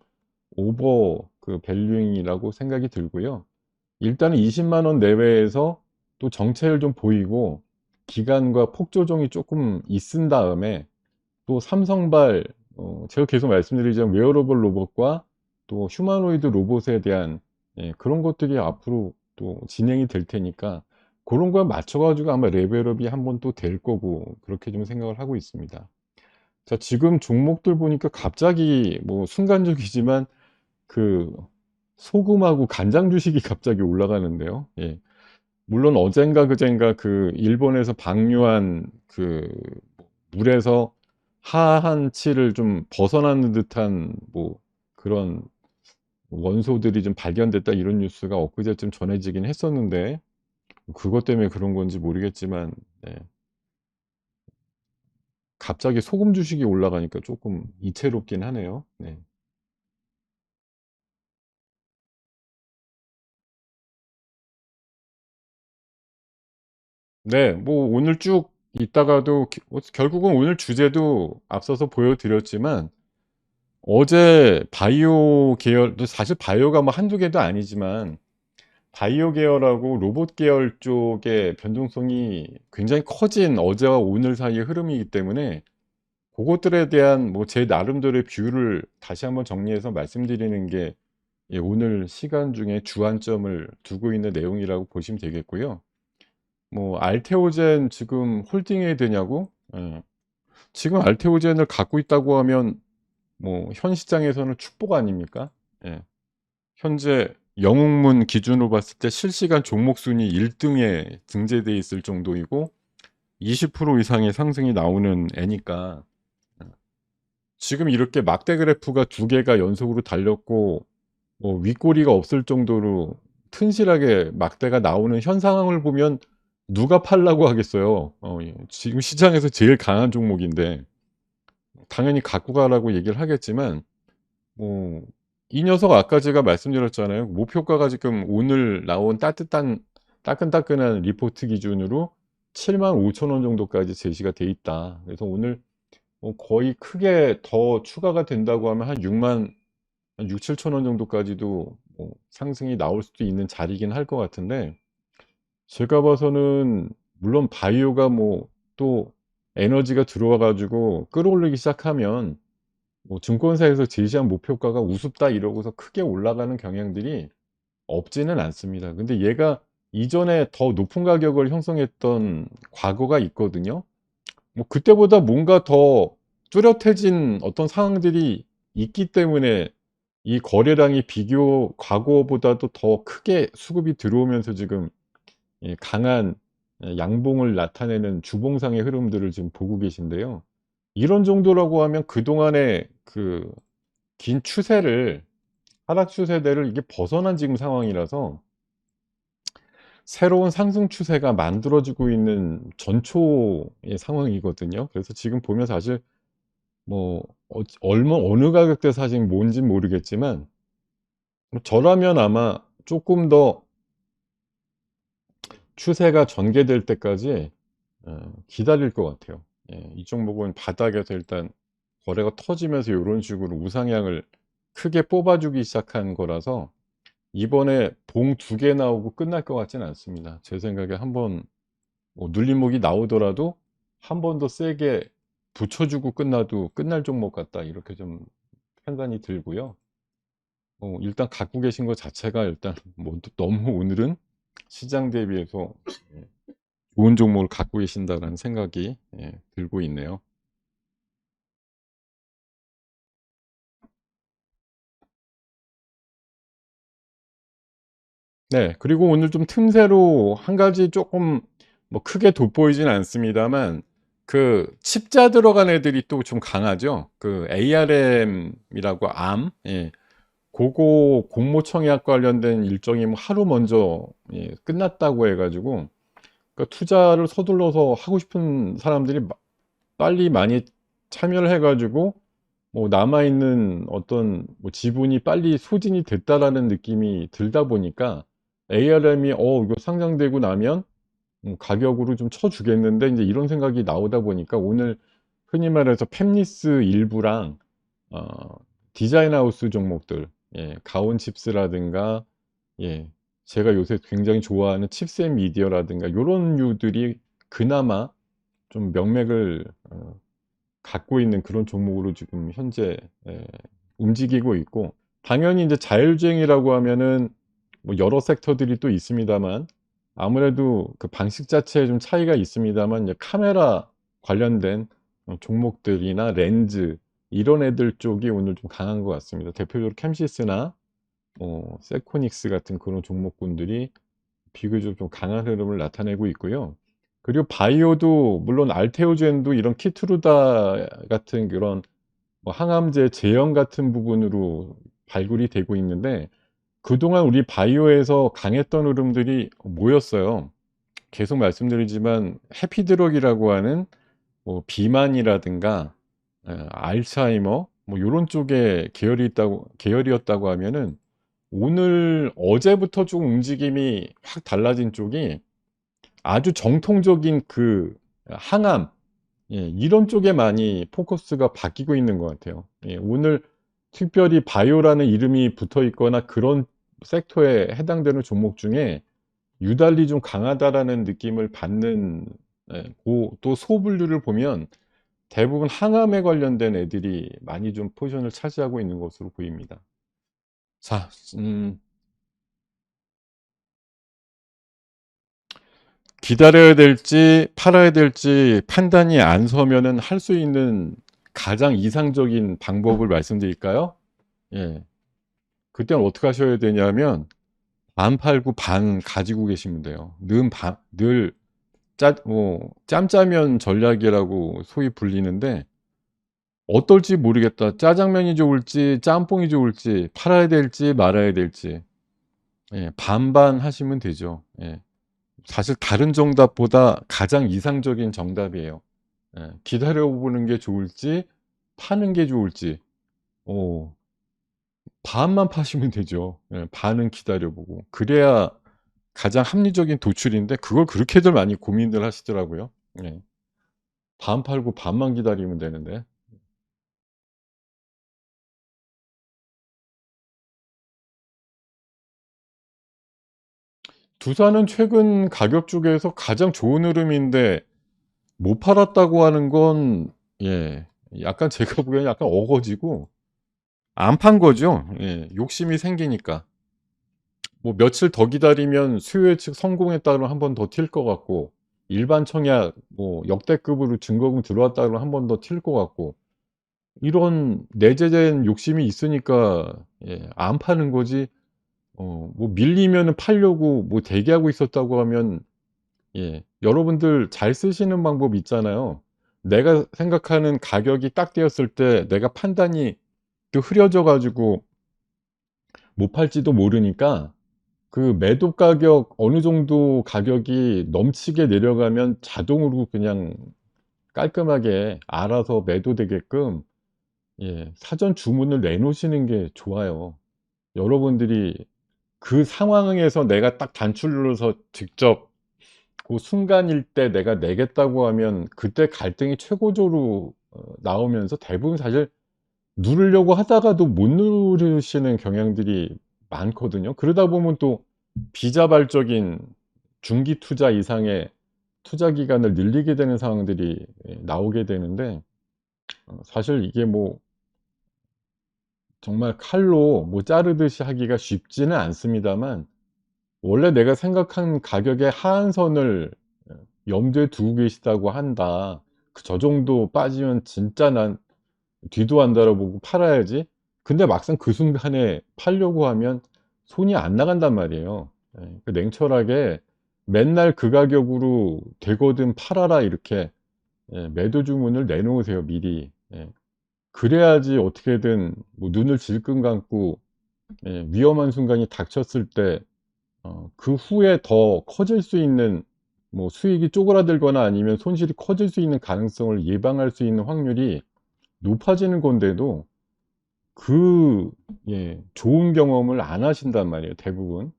오버 그 밸류잉이라고 생각이 들고요. 일단은 20만 원 내외에서 또 정체를 좀 보이고 기간과 폭 조정이 조금 있은 다음에 또 삼성발 제가 계속 말씀드리자면 웨어러블 로봇과 또 휴머노이드 로봇에 대한 그런 것들이 앞으로 또 진행이 될 테니까 그런 거에 맞춰 가지고 아마 레벨업이 한번 또 될 거고 그렇게 좀 생각을 하고 있습니다. 자, 지금 종목들 보니까 갑자기 뭐 순간적이지만 그 소금하고 간장 주식이 갑자기 올라가는데요. 예. 물론 어젠가 그젠가 그 일본에서 방류한 그 물에서 하한치를 좀 벗어나는 듯한 뭐 그런 원소들이 좀 발견됐다 이런 뉴스가 엊그제쯤 전해지긴 했었는데 그것 때문에 그런 건지 모르겠지만 네. 갑자기 소금 주식이 올라가니까 조금 이채롭긴 하네요. 네. 네, 뭐 오늘 쭉 있다가도 결국은 오늘 주제도 앞서서 보여드렸지만 어제 바이오 계열도 사실 바이오가 뭐 한두 개도 아니지만 바이오 계열하고 로봇 계열 쪽의 변동성이 굉장히 커진 어제와 오늘 사이의 흐름이기 때문에 그것들에 대한 뭐 제 나름대로의 뷰를 다시 한번 정리해서 말씀드리는 게 예, 오늘 시간 중에 주안점을 두고 있는 내용이라고 보시면 되겠고요. 뭐 알테오젠 지금 홀딩해야 되냐고? 예. 지금 알테오젠을 갖고 있다고 하면 뭐 현 시장에서는 축복 아닙니까? 예. 현재 영웅문 기준으로 봤을 때 실시간 종목 순위 1등에 등재돼 있을 정도이고 20% 이상의 상승이 나오는 애니까 지금 이렇게 막대 그래프가 두 개가 연속으로 달렸고 뭐 윗꼬리가 없을 정도로 튼실하게 막대가 나오는 현 상황을 보면 누가 팔라고 하겠어요. 예. 지금 시장에서 제일 강한 종목인데 당연히 갖고 가라고 얘기를 하겠지만 뭐 이 녀석 아까 제가 말씀드렸잖아요. 목표가가 지금 오늘 나온 따끈따끈한 리포트 기준으로 75,000원 정도까지 제시가 돼 있다. 그래서 오늘 뭐 거의 크게 더 추가가 된다고 하면 한 6만 한 6-7천 원 정도까지도 뭐 상승이 나올 수도 있는 자리긴 할 것 같은데 제가 봐서는 물론 바이오가 뭐 또 에너지가 들어와 가지고 끌어올리기 시작하면 뭐 증권사에서 제시한 목표가가 우습다 이러고서 크게 올라가는 경향들이 없지는 않습니다. 근데 얘가 이전에 더 높은 가격을 형성했던 과거가 있거든요. 뭐 그때보다 뭔가 더 뚜렷해진 어떤 상황들이 있기 때문에 이 거래량이 비교 과거보다도 더 크게 수급이 들어오면서 지금 강한 양봉을 나타내는 주봉상의 흐름들을 지금 보고 계신데요. 이런 정도라고 하면 그동안의 그 긴 추세를 하락 추세대를 이게 벗어난 지금 상황이라서 새로운 상승 추세가 만들어지고 있는 전초의 상황이거든요. 그래서 지금 보면 사실 뭐 얼마 어느 가격대 사실 뭔진 모르겠지만 뭐 저라면 아마 조금 더 추세가 전개될 때까지 기다릴 것 같아요. 예, 이 종목은 바닥에서 일단 거래가 터지면서 요런 식으로 우상향을 크게 뽑아주기 시작한 거라서 이번에 봉 2개 나오고 끝날 것 같지는 않습니다. 제 생각에 한번 뭐 눌림목이 나오더라도 한 번 더 세게 붙여주고 끝나도 끝날 종목 같다 이렇게 좀 판단이 들고요. 일단 갖고 계신 것 자체가 일단 뭐 너무 오늘은 시장 대비해서 예, 좋은 종목을 갖고 계신다라는 생각이 들고 있네요. 네. 그리고 오늘 좀 틈새로 한 가지 조금 뭐 크게 돋보이진 않습니다만 그 칩자 들어간 애들이 또 좀 강하죠. 그 ARM이라고 암. 예. 고거 공모 청약 관련된 일정이 뭐 하루 먼저 끝났다고 해 가지고, 그러니까 투자를 서둘러서 하고 싶은 사람들이 빨리 많이 참여를 해 가지고 뭐 남아 있는 어떤 뭐 지분이 빨리 소진이 됐다라는 느낌이 들다 보니까, ARM이 이거 상장되고 나면 가격으로 좀 쳐 주겠는데, 인제 이런 생각이 나오다 보니까 오늘 흔히 말해서 팹리스 일부랑 어 디자인 하우스 종목들, 가온칩스라든가, 예 제가 요새 굉장히 좋아하는 칩셋미디어라든가 요런 류들이 그나마 좀 명맥을 갖고 있는 그런 종목으로 지금 현재 예 움직이고 있고, 당연히 인제 자율주행이라고 하면은 뭐 여러 섹터들이 또 있습니다만, 아무래도 그 방식 자체에 좀 차이가 있습니다만, 이제 카메라 관련된 종목들이나 렌즈, 이런 애들 쪽이 오늘 좀 강한 것 같습니다. 대표적으로 캠시스나 세코닉스 같은 그런 종목군들이 비교적 좀 강한 흐름을 나타내고 있고요. 그리고 바이오도 물론 알테오젠도 이런 키트루다 같은 그런 뭐 항암제 제형 같은 부분으로 발굴이 되고 있는데, 그동안 우리 바이오에서 강했던 흐름들이 뭐였어요? 계속 말씀드리지만 해피드럭이라고 하는 뭐 비만이라든가 알츠하이머 뭐 요런 쪽에 계열이었다고 하면은, 오늘 어제부터 좀 움직임이 확 달라진 쪽이 아주 정통적인 그 항암, 이런 쪽에 많이 포커스가 바뀌고 있는 것 같아요. 오늘 특별히 바이오라는 이름이 붙어 있거나 그런 섹터에 해당되는 종목 중에 유달리 좀 강하다라는 느낌을 받는, 또 소분류를 보면 대부분 항암에 관련된 애들이 많이 좀 포지션을 차지하고 있는 것으로 보입니다. 자, 기다려야 될지 팔아야 될지 판단이 안 서면은 할 수 있는 가장 이상적인 방법을 말씀드릴까요? 예. 그때는 어떻게 하셔야 되냐면 반 팔고 반 가지고 계시면 돼요. 늘 짬짜면 전략이라고 소위 불리는데, 어떨지 모르겠다. 짜장면이 좋을지 짬뽕이 좋을지 팔아야 될지 말아야 될지, 반반 하시면 되죠. 사실 다른 정답보다 가장 이상적인 정답이에요. 기다려 보는 게 좋을지 파는 게 좋을지, 어 반만 파시면 되죠. 반은 기다려 보고. 그래야 가장 합리적인 도출인데, 그걸 그렇게들 많이 고민들 하시더라고요. 예. 반 팔고 반만 기다리면 되는데. 두산은 최근 가격 쪽에서 가장 좋은 흐름인데 못 팔았다고 하는 건, 약간 제가 보기에는 약간 어거지고 안 판 거죠. 욕심이 생기니까. 뭐 며칠 더 기다리면 수요 예측 성공했다 그러면 한 번 더 튈 것 같고, 일반 청약 뭐 역대급으로 증거금 들어왔다 그러면 한 번 더 튈 것 같고, 이런 내재된 욕심이 있으니까 안 파는 거지. 뭐 밀리면은 팔려고 뭐 대기하고 있었다고 하면, 여러분들 잘 쓰시는 방법 있잖아요. 내가 생각하는 가격이 딱 되었을 때 내가 판단이 또 흐려져 가지고 못 팔지도 모르니까, 그 매도 가격 어느 정도 가격이 넘치게 내려가면 자동으로 그냥 깔끔하게 알아서 매도되게끔 사전 주문을 내 놓으시는 게 좋아요. 여러분들이 그 상황에서 내가 딱 단추 눌러서 직접 고 순간일 때 내가 내겠다고 하면 그때 갈등이 최고조로 나오면서 대부분 사실 누르려고 하다가도 못 누르시는 경향들이 많거든요. 그러다 보면 또 비자발적인 중기 투자 이상의 투자 기간을 늘리게 되는 상황들이 나오게 되는데, 사실 이게 뭐 정말 칼로 뭐 자르듯이 하기가 쉽지는 않습니다만, 원래 내가 생각한 가격의 하한선을 염두에 두고 계시다고 한다. 저 정도 빠지면 진짜 난 뒤도 안 돌아보고 팔아야지. 근데 막상 그 순간에 팔려고 하면 손이 안 나간단 말이에요. 냉철하게 맨날 그 가격으로 되거든 팔아라, 이렇게 매도 주문을 내놓으세요, 미리. 그래야지 어떻게든 뭐 눈을 질끈 감고 예, 위험한 순간이 닥쳤을 때 그 후에 더 커질 수 있는 뭐 수익이 쪼그라들거나 아니면 손실이 커질 수 있는 가능성을 예방할 수 있는 확률이 높아지는 건데도 그 예 좋은 경험을 안 하신단 말이에요, 대부분.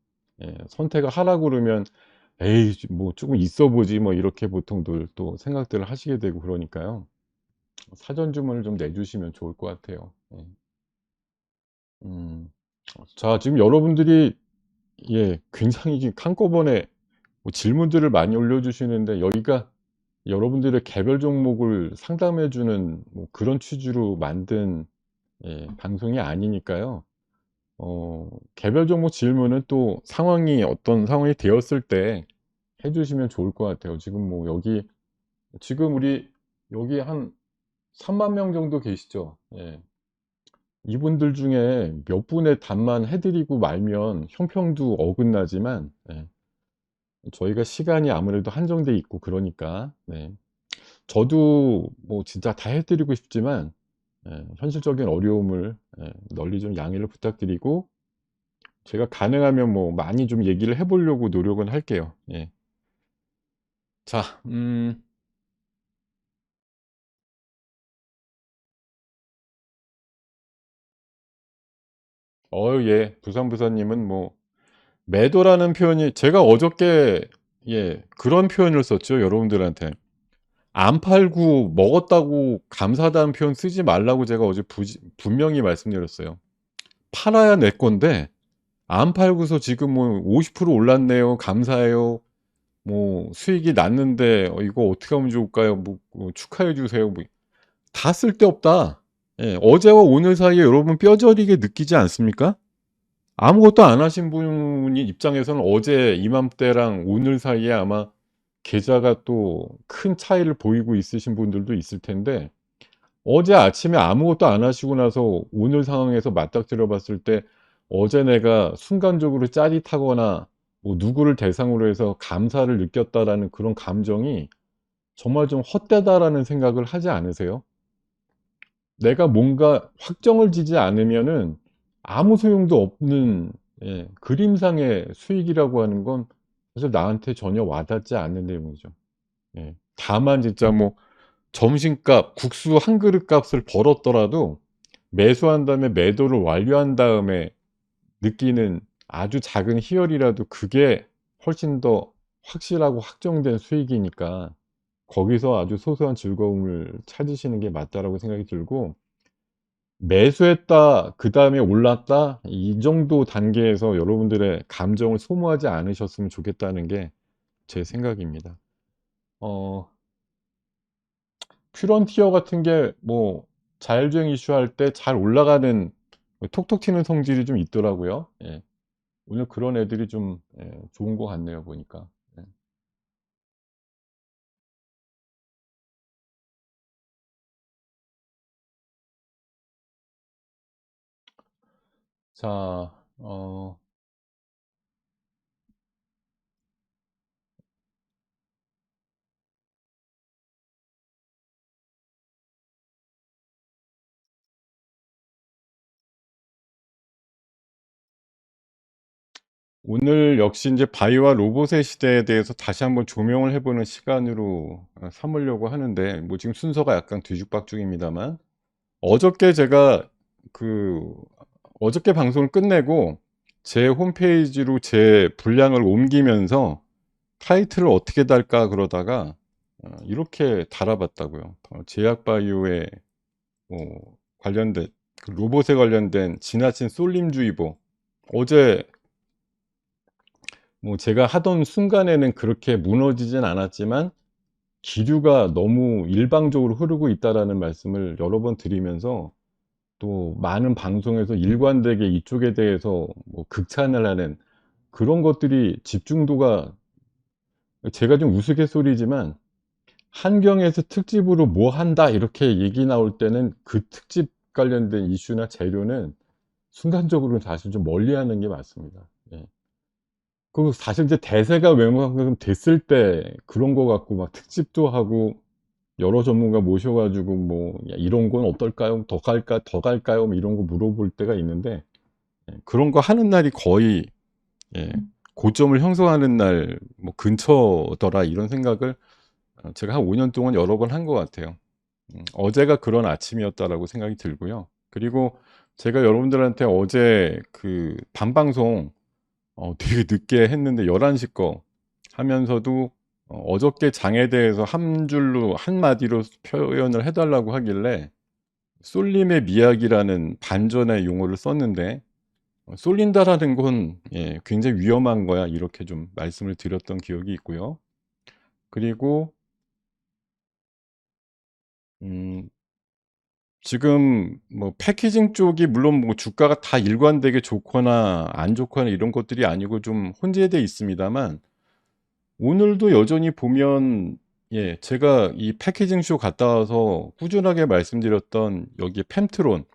예, 선택을 하라고 그러면 '에이 뭐 쪼금 있어 보지.' 뭐 이렇게 보통들 또 생각들을 하시게 되고 그러니까요. 사전 주문을 좀 내주시면 좋을 것 같아요. 예. 음. 자, 지금 여러분들이 예 굉장히 지금 한꺼번에 뭐 질문들을 많이 올려주시는데, 여기가 여러분들의 개별 종목을 상담해 주는 뭐 그런 취지로 만든 예 방송이 아니니까요. 개별 종목 질문은 또 상황이 어떤 상황이 되었을 때 해 주시면 좋을 것 같아요. 지금 뭐 여기 지금 우리 여기 한 3만 명 정도 계시죠? 예. 이분들 중에 몇 분의 답만 해 드리고 말면 형평도 어긋나지만, 예, 저희가 시간이 아무래도 한정돼 있고 그러니까, 네, 저도 뭐 진짜 다 해 드리고 싶지만 예 현실적인 어려움을 널리 좀 양해를 부탁드리고, 제가 가능하면 뭐 많이 좀 얘기를 해 보려고 노력은 할게요. 예. 자, 예. 부산님은 뭐 매도라는 표현이 제가 어저께 예 그런 표현을 썼죠, 여러분들한테. 안 팔고 먹었다고 감사하다는 표현 쓰지 말라고 제가 어제 부지 분명히 말씀드렸어요. 팔아야 내 건데 안 팔고서 지금 뭐 50% 올랐네요. 감사해요. 뭐 수익이 났는데 이거 어떻게 하면 좋을까요? 뭐 축하해 주세요. 뭐 다 쓸데없다. 예. 어제와 오늘 사이에 여러분 뼈저리게 느끼지 않습니까? 아무것도 안 하신 분이 입장에서는 어제 이맘때랑 오늘 사이에 아마 계좌가 또 큰 차이를 보이고 있으신 분들도 있을 텐데, 어제 아침에 아무것도 안 하시고 나서 오늘 상황에서 맞닥뜨려 봤을 때 어제 내가 순간적으로 짜릿하거나 뭐 누구를 대상으로 해서 감사를 느꼈다라는 그런 감정이 정말 좀 헛되다라는 생각을 하지 않으세요? 내가 뭔가 확정을 지지 않으면은 아무 소용도 없는 예 그림상의 수익이라고 하는 건 사실 나한테 전혀 와닿지 않는 내용이죠. 예. 다만 진짜 뭐 점심값 국수 한 그릇 값을 벌었더라도 매수한 다음에 매도를 완료한 다음에 느끼는 아주 작은 희열이라도 그게 훨씬 더 확실하고 확정된 수익이니까 거기서 아주 소소한 즐거움을 찾으시는 게 맞다라고 생각이 들고, 매수했다 그다음에 올랐다 이 정도 단계에서 여러분들의 감정을 소모하지 않으셨으면 좋겠다는 게 제 생각입니다. 어 퓨런티어 같은 게 뭐 자율주행 이슈할 때 잘 올라가는 톡톡 튀는 성질이 좀 있더라고요. 예. 오늘 그런 애들이 좀 좋은 것 같네요 보니까. 예. 자, 오늘 역시 인제 바이오와 로봇의 시대에 대해서 다시 한번 조명을 해 보는 시간으로 삼으려고 하는데, 뭐 지금 순서가 약간 뒤죽박죽입니다만, 어저께 제가 그 어저께 방송을 끝내고 제 홈페이지로 제 분량을 옮기면서 '타이틀을 어떻게 달까?' 그러다가 이렇게 달아 봤다고요. 제약 바이오에 관련된 그 로봇에 관련된 지나친 쏠림주의보. 어제 뭐 제가 하던 순간에는 그렇게 무너지진 않았지만 기류가 너무 일방적으로 흐르고 있다라는 말씀을 여러 번 드리면서, 또 많은 방송에서 일관되게 이쪽에 대해서 뭐 극찬을 하는 그런 것들이 집중도가, 제가 좀 우스갯소리지만 한경에서 특집으로 "뭐 한다." 이렇게 얘기 나올 때는 그 특집 관련된 이슈나 재료는 순간적으로는 사실 좀 멀리하는 게 맞습니다. 예. 그리고 사실 이제 대세가 웨모가 됐을 때 그런 거 갖고 막 특집도 하고 여러 전문가 모셔 가지고 뭐 "야 이런 건 어떨까요? 더 갈까요?" 뭐 이런 거 물어볼 때가 있는데, 그런 거 하는 날이 거의 예, 고점을 형성하는 날 뭐 근처더라 이런 생각을 제가 한 5년 동안 여러 번 한 것 같아요. 어제가 그런 아침이었다라고 생각이 들고요. 그리고 제가 여러분들한테 어제 그 밤방송 되게 늦게 했는데 11시 거 하면서도 어저께 장에 대해서 한 줄로 한마디로 표현을 해 달라고 하길래 쏠림의 미학이라는 반전의 용어를 썼는데 쏠린다라는 건 굉장히 위험한 거야 이렇게 좀 말씀을 드렸던 기억이 있고요. 그리고 음 지금 뭐 패키징 쪽이 물론 뭐 주가가 다 일관되게 좋거나 안 좋거나 이런 것들이 아니고 좀 혼재돼 있습니다만 오늘도 여전히 보면 제가 이 패키징 쇼 갔다 와서 꾸준하게 말씀드렸던 여기 펜트론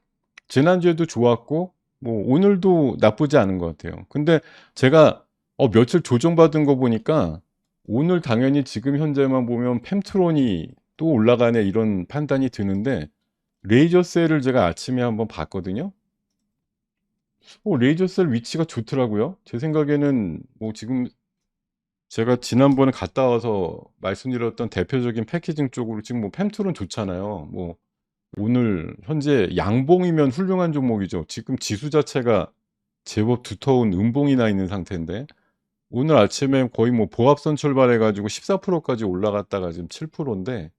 지난주에도 좋았고 뭐 오늘도 나쁘지 않은 것 같아요. 근데 제가 며칠 조정받은 거 보니까 오늘 당연히 지금 현재만 보면 펜트론이 또 올라가네 이런 판단이 드는데 레이저셀을 제가 아침에 한번 봤거든요. 레이저셀 위치가 좋더라고요. 제 생각에는 뭐 지금 제가 지난번에 갔다 와서 말씀드렸던 대표적인 패키징 쪽으로 지금 뭐 펜트론 좋잖아요. 뭐 오늘 현재 양봉이면 훌륭한 종목이죠. 지금 지수 자체가 제법 두터운 음봉이 나 있는 상태인데 오늘 아침에 거의 뭐 보합선 출발해 가지고 14% 까지 올라갔다가 지금 7% 인데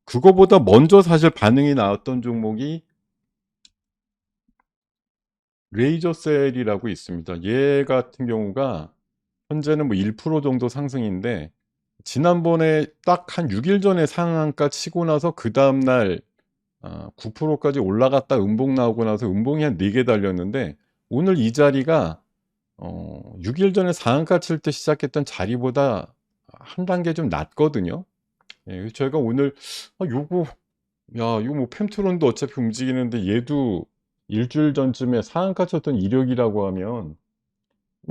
그거보다 먼저 사실 반응이 나왔던 종목이 레이저셀이라고 있습니다. 얘 같은 경우가 현재는 뭐 1% 정도 상승인데 지난번에 딱 한 6일 전에 상한가 치고 나서 그다음 날 9% 까지 올라갔다 음봉 나오고 나서 음봉이 한 4개 달렸는데 오늘 이 자리가 6일 전에 상한가 칠 때 시작했던 자리보다 한 단계 좀 낮거든요. 그래서 저희가 오늘 요거 이거 뭐 펜트론도 어차피 움직이는데 얘도 일 주일 전쯤에 상한가 쳤던 이력이라고 하면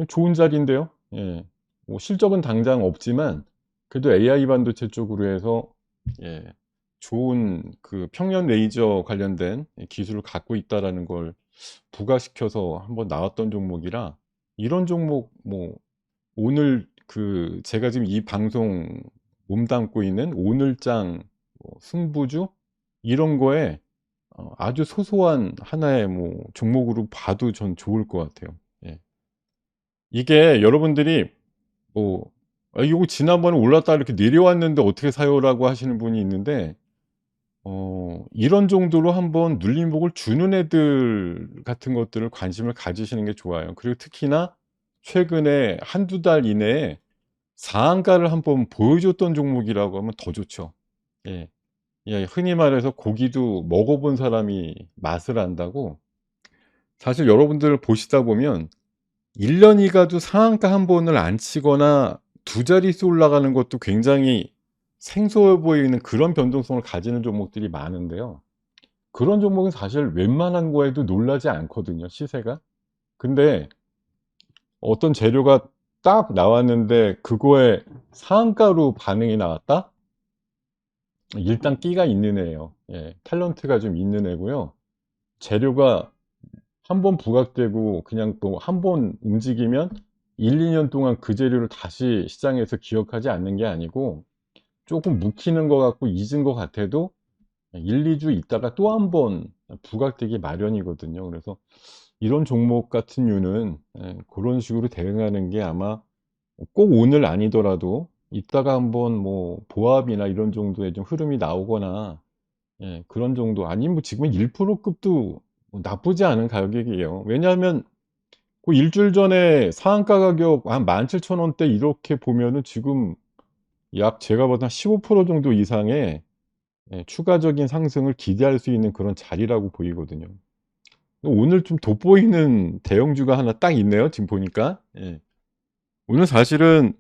좋은 자리인데요. 뭐 실적은 당장 없지만 그래도 AI 반도체 쪽으로 해서 예 좋은 그 평면 레이저 관련된 기술을 갖고 있다라는 걸 부각시켜서 한번 나왔던 종목이라 이런 종목 뭐 오늘 그 제가 지금 이 방송 몸담고 있는 오늘장 뭐 승부주 이런 거에 아주 소소한 하나의 뭐 종목으로 봐도 전 좋을 것 같아요. 예. 이게 여러분들이 뭐 이거 지난번에 올랐다 이렇게 내려왔는데 어떻게 사요?"라고 하시는 분이 있는데 이런 정도로 한번 눌림목을 주는 애들 같은 것들을 관심을 가지시는 게 좋아요. 그리고 특히나 최근에 한두 달 이내에 상한가를 한번 보여줬던 종목이라고 하면 더 좋죠. 예. 흔히 말해서 고기도 먹어 본 사람이 맛을 안다고 사실 여러분들 보시다 보면 1년이 가도 상한가 한 번을 안 치거나 두 자릿수 올라가는 것도 굉장히 생소해 보이는 그런 변동성을 가지는 종목들이 많은데요. 그런 종목은 사실 웬만한 거에도 놀라지 않거든요, 시세가. 근데 어떤 재료가 딱 나왔는데 그거에 상한가로 반응이 나왔다? 일단 끼가 있는 애예요. 탤런트가 좀 있는 애고요. 재료가 한 번 부각되고 그냥 또 한 번 움직이면 1-2년 동안 그 재료를 다시 시장에서 기억하지 않는 게 아니고 쪼끔 묵히는 것 같고 잊은 것 같아도 1-2주 있다가 또 한 번 부각되기 마련이거든요. 그래서 이런 종목 같은 류는 고런 식으로 대응하는 게 아마 꼭 오늘 아니더라도 이따가 한번 뭐 보합이나 이런 정도의 좀 흐름이 나오거나 그런 정도 아니면 뭐 지금은 1% 급도 뭐 나쁘지 않은 가격이에요. 왜냐하면 그 일 주일 전에 상한가 가격 한 17,000 원대 이렇게 보면은 지금 약 제가 봐도 한 15% 정도 이상의 추가적인 상승을 기대할 수 있는 그런 자리라고 보이거든요. 오늘 좀 돋보이는 대형주가 하나 딱 있네요, 지금 보니까. 오늘 사실은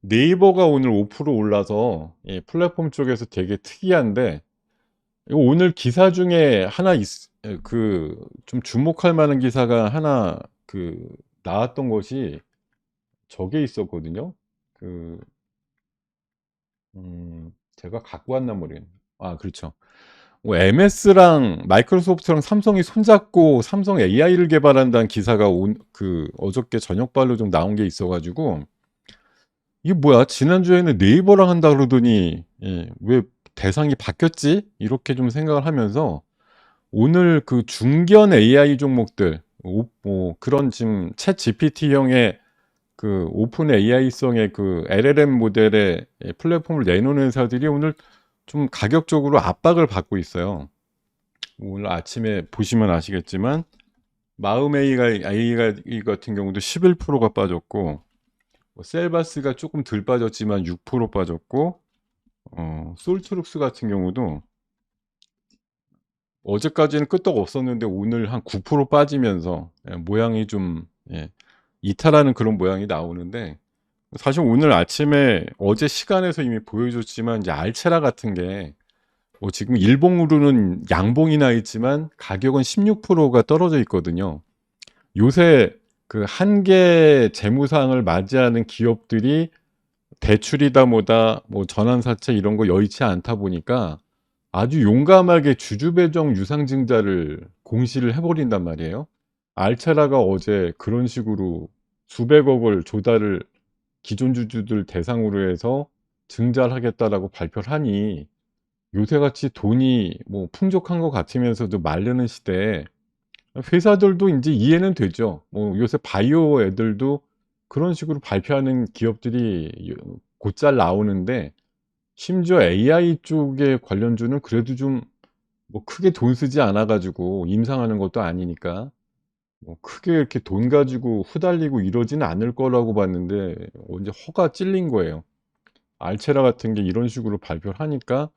네이버가 오늘 5% 올라서 플랫폼 쪽에서 되게 특이한데 이거 오늘 기사 중에 하나 그 좀 주목할 만한 기사가 하나 그 나왔던 것이 저게 있었거든요. 그 제가 갖고 왔나 모르겠네. 그렇죠. MS랑 마이크로소프트랑 삼성이 손잡고 삼성 AI를 개발한다는 기사가 어저께 저녁발로 좀 나온 게 있어가지고, 이게 뭐야? 지난주에는 네이버랑 한다 그러더니, 왜 대상이 바뀌었지? 이렇게 좀 생각을 하면서, 오늘 그 중견 AI 종목들, 그런 지금 챗 GPT형의 그 오픈 AI성의 그 LLM 모델의 플랫폼을 내놓는 회사들이 오늘 좀 가격적으로 압박을 받고 있어요. 오늘 아침에 보시면 아시겠지만 마음 AI 같은 경우도 11%가 빠졌고, 셀바스가 조금 덜 빠졌지만 6% 빠졌고, 솔트룩스 같은 경우도 어제까지는 끄떡 없었는데 오늘 한 9% 빠지면서 모양이 좀 이탈하는 그런 모양이 나오는데, 사실 오늘 아침에 어제 시간에서 이미 보여줬지만 이제 알체라 같은 게 지금 일봉으로는 양봉이 나 있지만 가격은 16%가 떨어져 있거든요. 요새 그 한계 재무상을 맞이하는 기업들이 대출이다 뭐다 뭐 전환사채 이런 거 여의치 않다 보니까 아주 용감하게 주주배정 유상증자를 공시를 해버린단 말이에요. 알체라가 어제 그런 식으로 수백억을 조달을 기존 주주들 대상으로 해서 증자를 하겠다라고 발표를 하니, 요새같이 돈이 뭐 풍족한 것 같으면서도 마르는 시대에 회사들도 이제 이해는 되죠. 요새 바이오 애들도 그런 식으로 발표하는 기업들이 곧잘 나오는데, 심지어 AI 쪽의 관련주는 그래도 좀 뭐 크게 돈 쓰지 않아 가지고 임상하는 것도 아니니까 뭐 크게 이렇게 돈 가지고 후달리고 이러지는 않을 거라고 봤는데 이제 허가 찔린 거예요. 알체라 같은 게 이런 식으로 발표를 하니까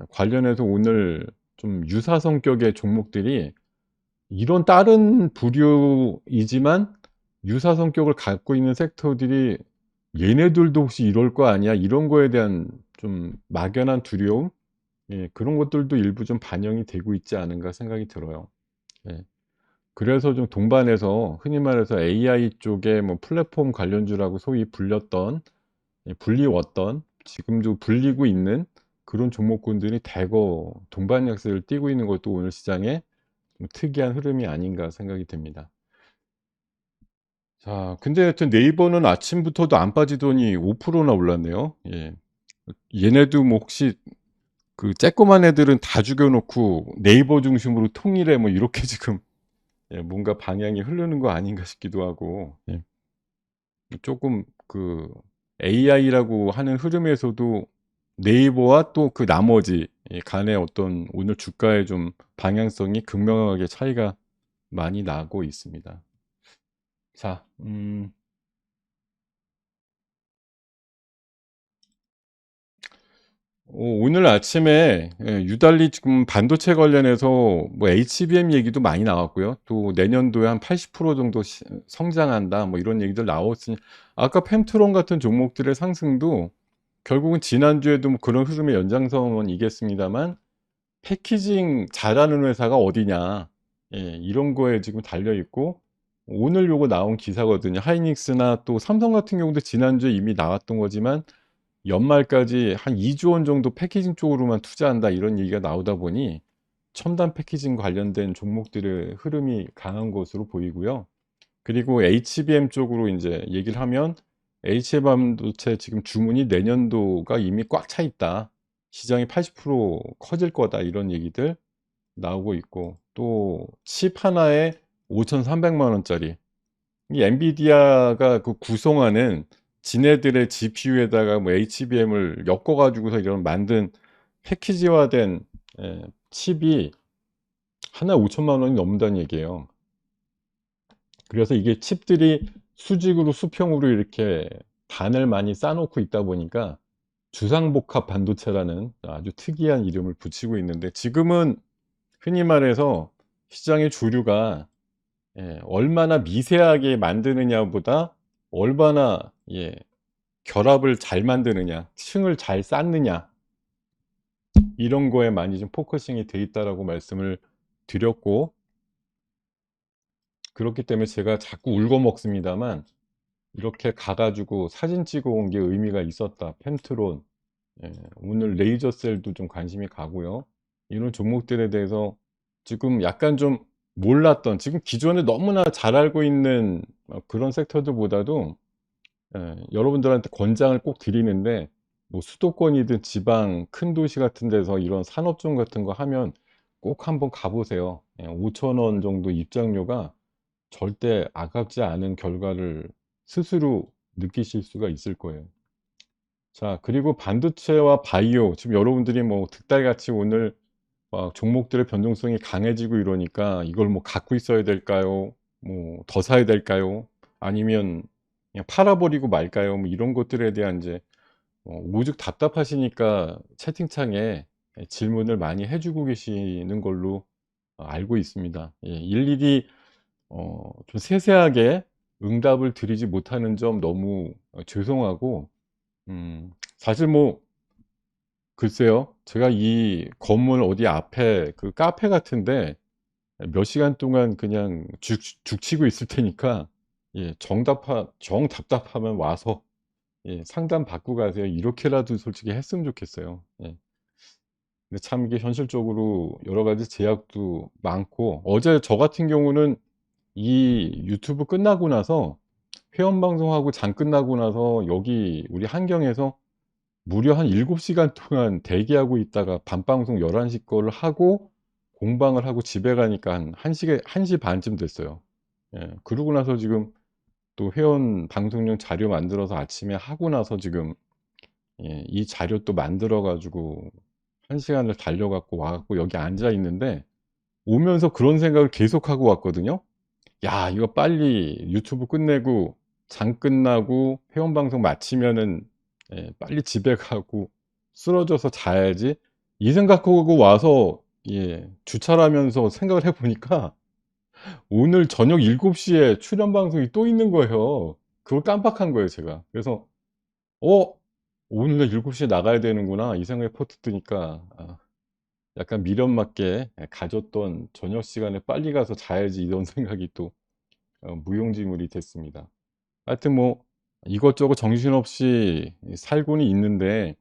관련해서 오늘 좀 유사 성격의 종목들이, 이런 다른 부류이지만 유사 성격을 갖고 있는 섹터들이 얘네들도 혹시 이럴 거 아니야? 이런 거에 대한 좀 막연한 두려움? 그런 것들도 일부 좀 반영이 되고 있지 않은가 생각이 들어요. 예. 그래서 좀 동반해서 흔히 말해서 AI 쪽에 뭐 플랫폼 관련주라고 소위 불렸던, 불리웠던, 지금도 불리고 있는 그런 종목군들이 대거 동반 약세를 띠고 있는 것도 오늘 시장에 좀 특이한 흐름이 아닌가 생각이 됩니다. 자, 근데 하여튼 네이버는 아침부터도 안 빠지더니 5%나 올랐네요. 예. 얘네도 뭐 혹시 그 쬐꼬만 애들은 다 죽여놓고 네이버 중심으로 통일해 뭐 이렇게 지금 뭔가 방향이 흐르는 거 아닌가 싶기도 하고, 조금 그 AI라고 하는 흐름에서도 네이버와 또 그 나머지 간의 어떤 오늘 주가의 좀 방향성이 극명하게 차이가 많이 나고 있습니다. 자, 오늘 아침에 유달리 지금 반도체 관련해서 뭐 HBM 얘기도 많이 나왔고요. 또 내년도에 한 80% 정도 성장한다 뭐 이런 얘기들 나왔으니, 아까 펜트론 같은 종목들의 상승도 결국은 지난주에도 뭐 그런 흐름의 연장선은 이겠습니다만, 패키징 잘하는 회사가 어디냐, 이런 거에 지금 달려 있고, 오늘 요거 나온 기사거든요. 하이닉스나 또 삼성 같은 경우도 지난주에 이미 나왔던 거지만 연말까지 한 2조 원 정도 패키징 쪽으로만 투자한다 이런 얘기가 나오다 보니 첨단 패키징 관련된 종목들의 흐름이 강한 것으로 보이고요. 그리고 HBM 쪽으로 이제 얘기를 하면, HBM 반도체 지금 주문이 내년도가 이미 꽉 차 있다. 시장이 80% 커질 거다. 이런 얘기들 나오고 있고, 또 칩 하나에 5,300만 원짜리, 이 엔비디아가 그 구성하는 지네들의 GPU에다가 뭐 HBM을 엮어 가지고서 이런 만든 패키지화된 칩이 하나에 5천만 원이 넘는다는 얘기예요. 그래서 이게 칩들이 수직으로 수평으로 이렇게 단을 많이 쌓아놓고 있다 보니까 주상복합 반도체라는 아주 특이한 이름을 붙이고 있는데, 지금은 흔히 말해서 시장의 주류가 얼마나 미세하게 만드느냐보다 얼마나 결합을 잘 만드느냐, 층을 잘 쌓느냐, 이런 거에 많이 좀 포커싱이 돼 있다라고 말씀을 드렸고, 그렇기 때문에 제가 자꾸 울고 먹습니다만 이렇게 가가지고 사진 찍어 온 게 의미가 있었다. 펜트론, 오늘 레이저셀도 좀 관심이 가고요. 이런 종목들에 대해서 지금 약간 좀 몰랐던, 지금 기존에 너무나 잘 알고 있는 그런 섹터들보다도 여러분들한테 권장을 꼭 드리는데, 뭐 수도권이든 지방 큰 도시 같은 데서 이런 산업종 같은 거 하면 꼭 한번 가 보세요. 5,000원 정도 입장료가 절대 아깝지 않은 결과를 스스로 느끼실 수가 있을 거예요. 자, 그리고 반도체와 바이오, 지금 여러분들이 뭐 득달같이 오늘 막 종목들의 변동성이 강해지고 이러니까 이걸 뭐 갖고 있어야 될까요? 뭐 더 사야 될까요? 아니면 그냥 팔아버리고 말까요? 뭐 이런 것들에 대한 이제 오죽 답답하시니까 채팅창에 질문을 많이 해주고 계시는 걸로 알고 있습니다. 예, 일일이 좀 세세하게 응답을 드리지 못하는 점 너무 죄송하고, 사실 뭐 글쎄요, 제가 이 건물 어디 앞에 그 카페 같은데 몇 시간 동안 그냥 죽치고 있을 테니까, 예, 정 답답하면 와서 예, 상담 받고 가세요. 이렇게라도 솔직히 했으면 좋겠어요. 예. 근데 참 이게 현실적으로 여러 가지 제약도 많고, 어제 저 같은 경우는 이 유튜브 끝나고 나서 회원 방송하고 장 끝나고 나서 여기 우리 한경에서 무려 한 7시간 동안 대기하고 있다가 밤방송 11시 거를 하고 공방을 하고 집에 가니까 한 1시 반쯤 됐어요. 예. 그러고 나서 지금 또 회원 방송용 자료 만들어서 아침에 하고 나서 지금 예, 이 자료 또 만들어 가지고 1시간을 달려 갖고 와 갖고 여기 앉아 있는데, 오면서 그런 생각을 계속하고 왔거든요. '야, 이거 빨리 유튜브 끝내고 장 끝나고 회원 방송 마치면은 예, 빨리 집에 가고 쓰러져서 자야지.' 이 생각하고 와서 예, 주차를 하면서 생각을 해 보니까 오늘 저녁 7시에 출연 방송이 또 있는 거예요. 그걸 깜빡한 거예요, 제가. 그래서 '어, 오늘 7시에 나가야 되는구나.' 이 생각에 퍼뜩 드니까 약간 미련 맞게 가졌던 '저녁 시간에 빨리 가서 자야지.' 이런 생각이 또 무용지물이 됐습니다. 하여튼 뭐 이것저것 정신없이 살고는 있는데,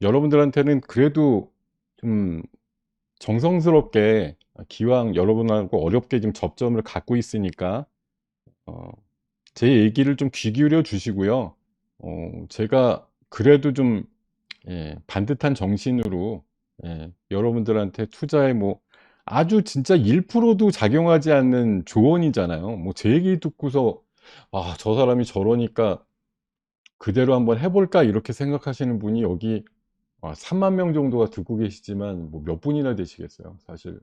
여러분들한테는 그래도 좀 정성스럽게 기왕 여러분하고 어렵게 지금 접점을 갖고 있으니까 어 제 얘기를 좀 귀 기울여 주시고요. 제가 그래도 좀 예, 반듯한 정신으로 예, 여러분들한테 투자에 뭐 아주 진짜 1%도 작용하지 않는 조언이잖아요. 뭐 제 얘기 듣고서 '아, 저 사람이 저러니까 그대로 한번 해 볼까?' 이렇게 생각하시는 분이 여기 3만 명 정도가 듣고 계시지만 뭐 몇 분이나 되시겠어요. 사실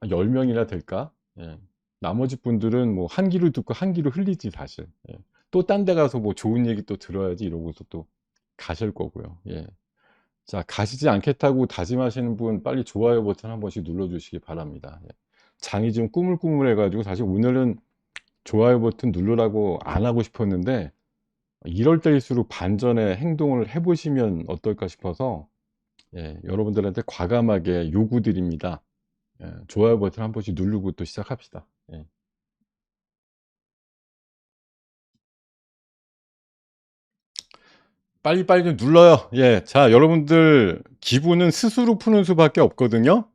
한 10 명이나 될까? 예. 나머지 분들은 뭐 한 귀로 듣고 한 귀로 흘리지 사실. 예. 또 딴 데 가서 뭐 좋은 얘기 또 들어야지 이러고서 또 가실 거고요. 예. 자, 가시지 않겠다고 다짐하시는 분 빨리 좋아요 버튼 한 번씩 눌러 주시기 바랍니다. 예. 장이 좀 꾸물꾸물해 가지고 사실 오늘은 좋아요 버튼 누르라고 안 하고 싶었는데, 이럴 때일수록 반전의 행동을 해 보시면 어떨까 싶어서 예, 여러분들한테 과감하게 요구드립니다. 예, 좋아요 버튼 한 번씩 누르고 또 시작합시다. 예. 빨리빨리 좀 눌러요. 예. 자, 여러분들 기분은 스스로 푸는 수밖에 없거든요.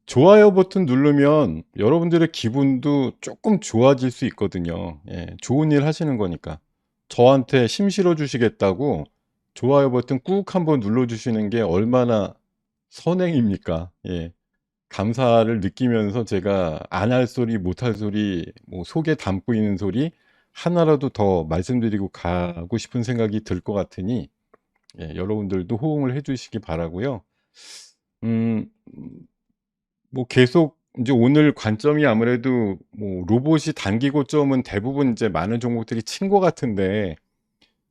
좋아요 버튼 누르면 여러분들의 기분도 쪼끔 좋아질 수 있거든요. 예. 좋은 일 하시는 거니까. 저한테 힘 실어 주시겠다고 좋아요 버튼 꾹 한번 눌러 주시는 게 얼마나 선행입니까? 예. 감사를 느끼면서 제가 안 할 소리, 못 할 소리, 뭐 속에 담고 있는 소리 하나라도 더 말씀드리고 가고 싶은 생각이 들 것 같으니 예, 여러분들도 호응을 해 주시기 바라고요. 음 뭐 계속 인제 오늘 관점이 아무래도 뭐 로봇이 단기 고점은 대부분 인제 많은 종목들이 친 것 같은데,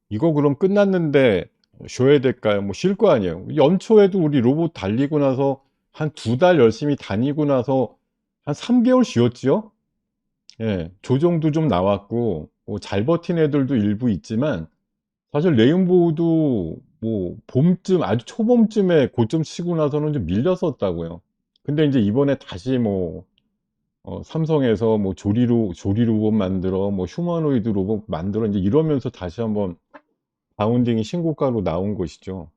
이거 그럼 끝났는데 쉬어야 될까요? 뭐 쉴 거 아니에요. 연초에도 우리 로봇 달리고 나서 한 2달 열심히 다니고 나서 한 3 개월 쉬었지요? 예. 조정도 좀 나왔고 뭐 잘 버틴 애들도 일부 있지만, 사실 레인보우도 뭐 봄쯤 아주 초봄쯤에 고점 치고 나서는 좀 밀렸었다고요. 근데 인제 이번에 다시 뭐 삼성에서 뭐 조리 로봇 만들어 뭐 휴머노이드 로봇 만들어 인제 이러면서 다시 한번 바운딩이 신고가로 나온 것이죠.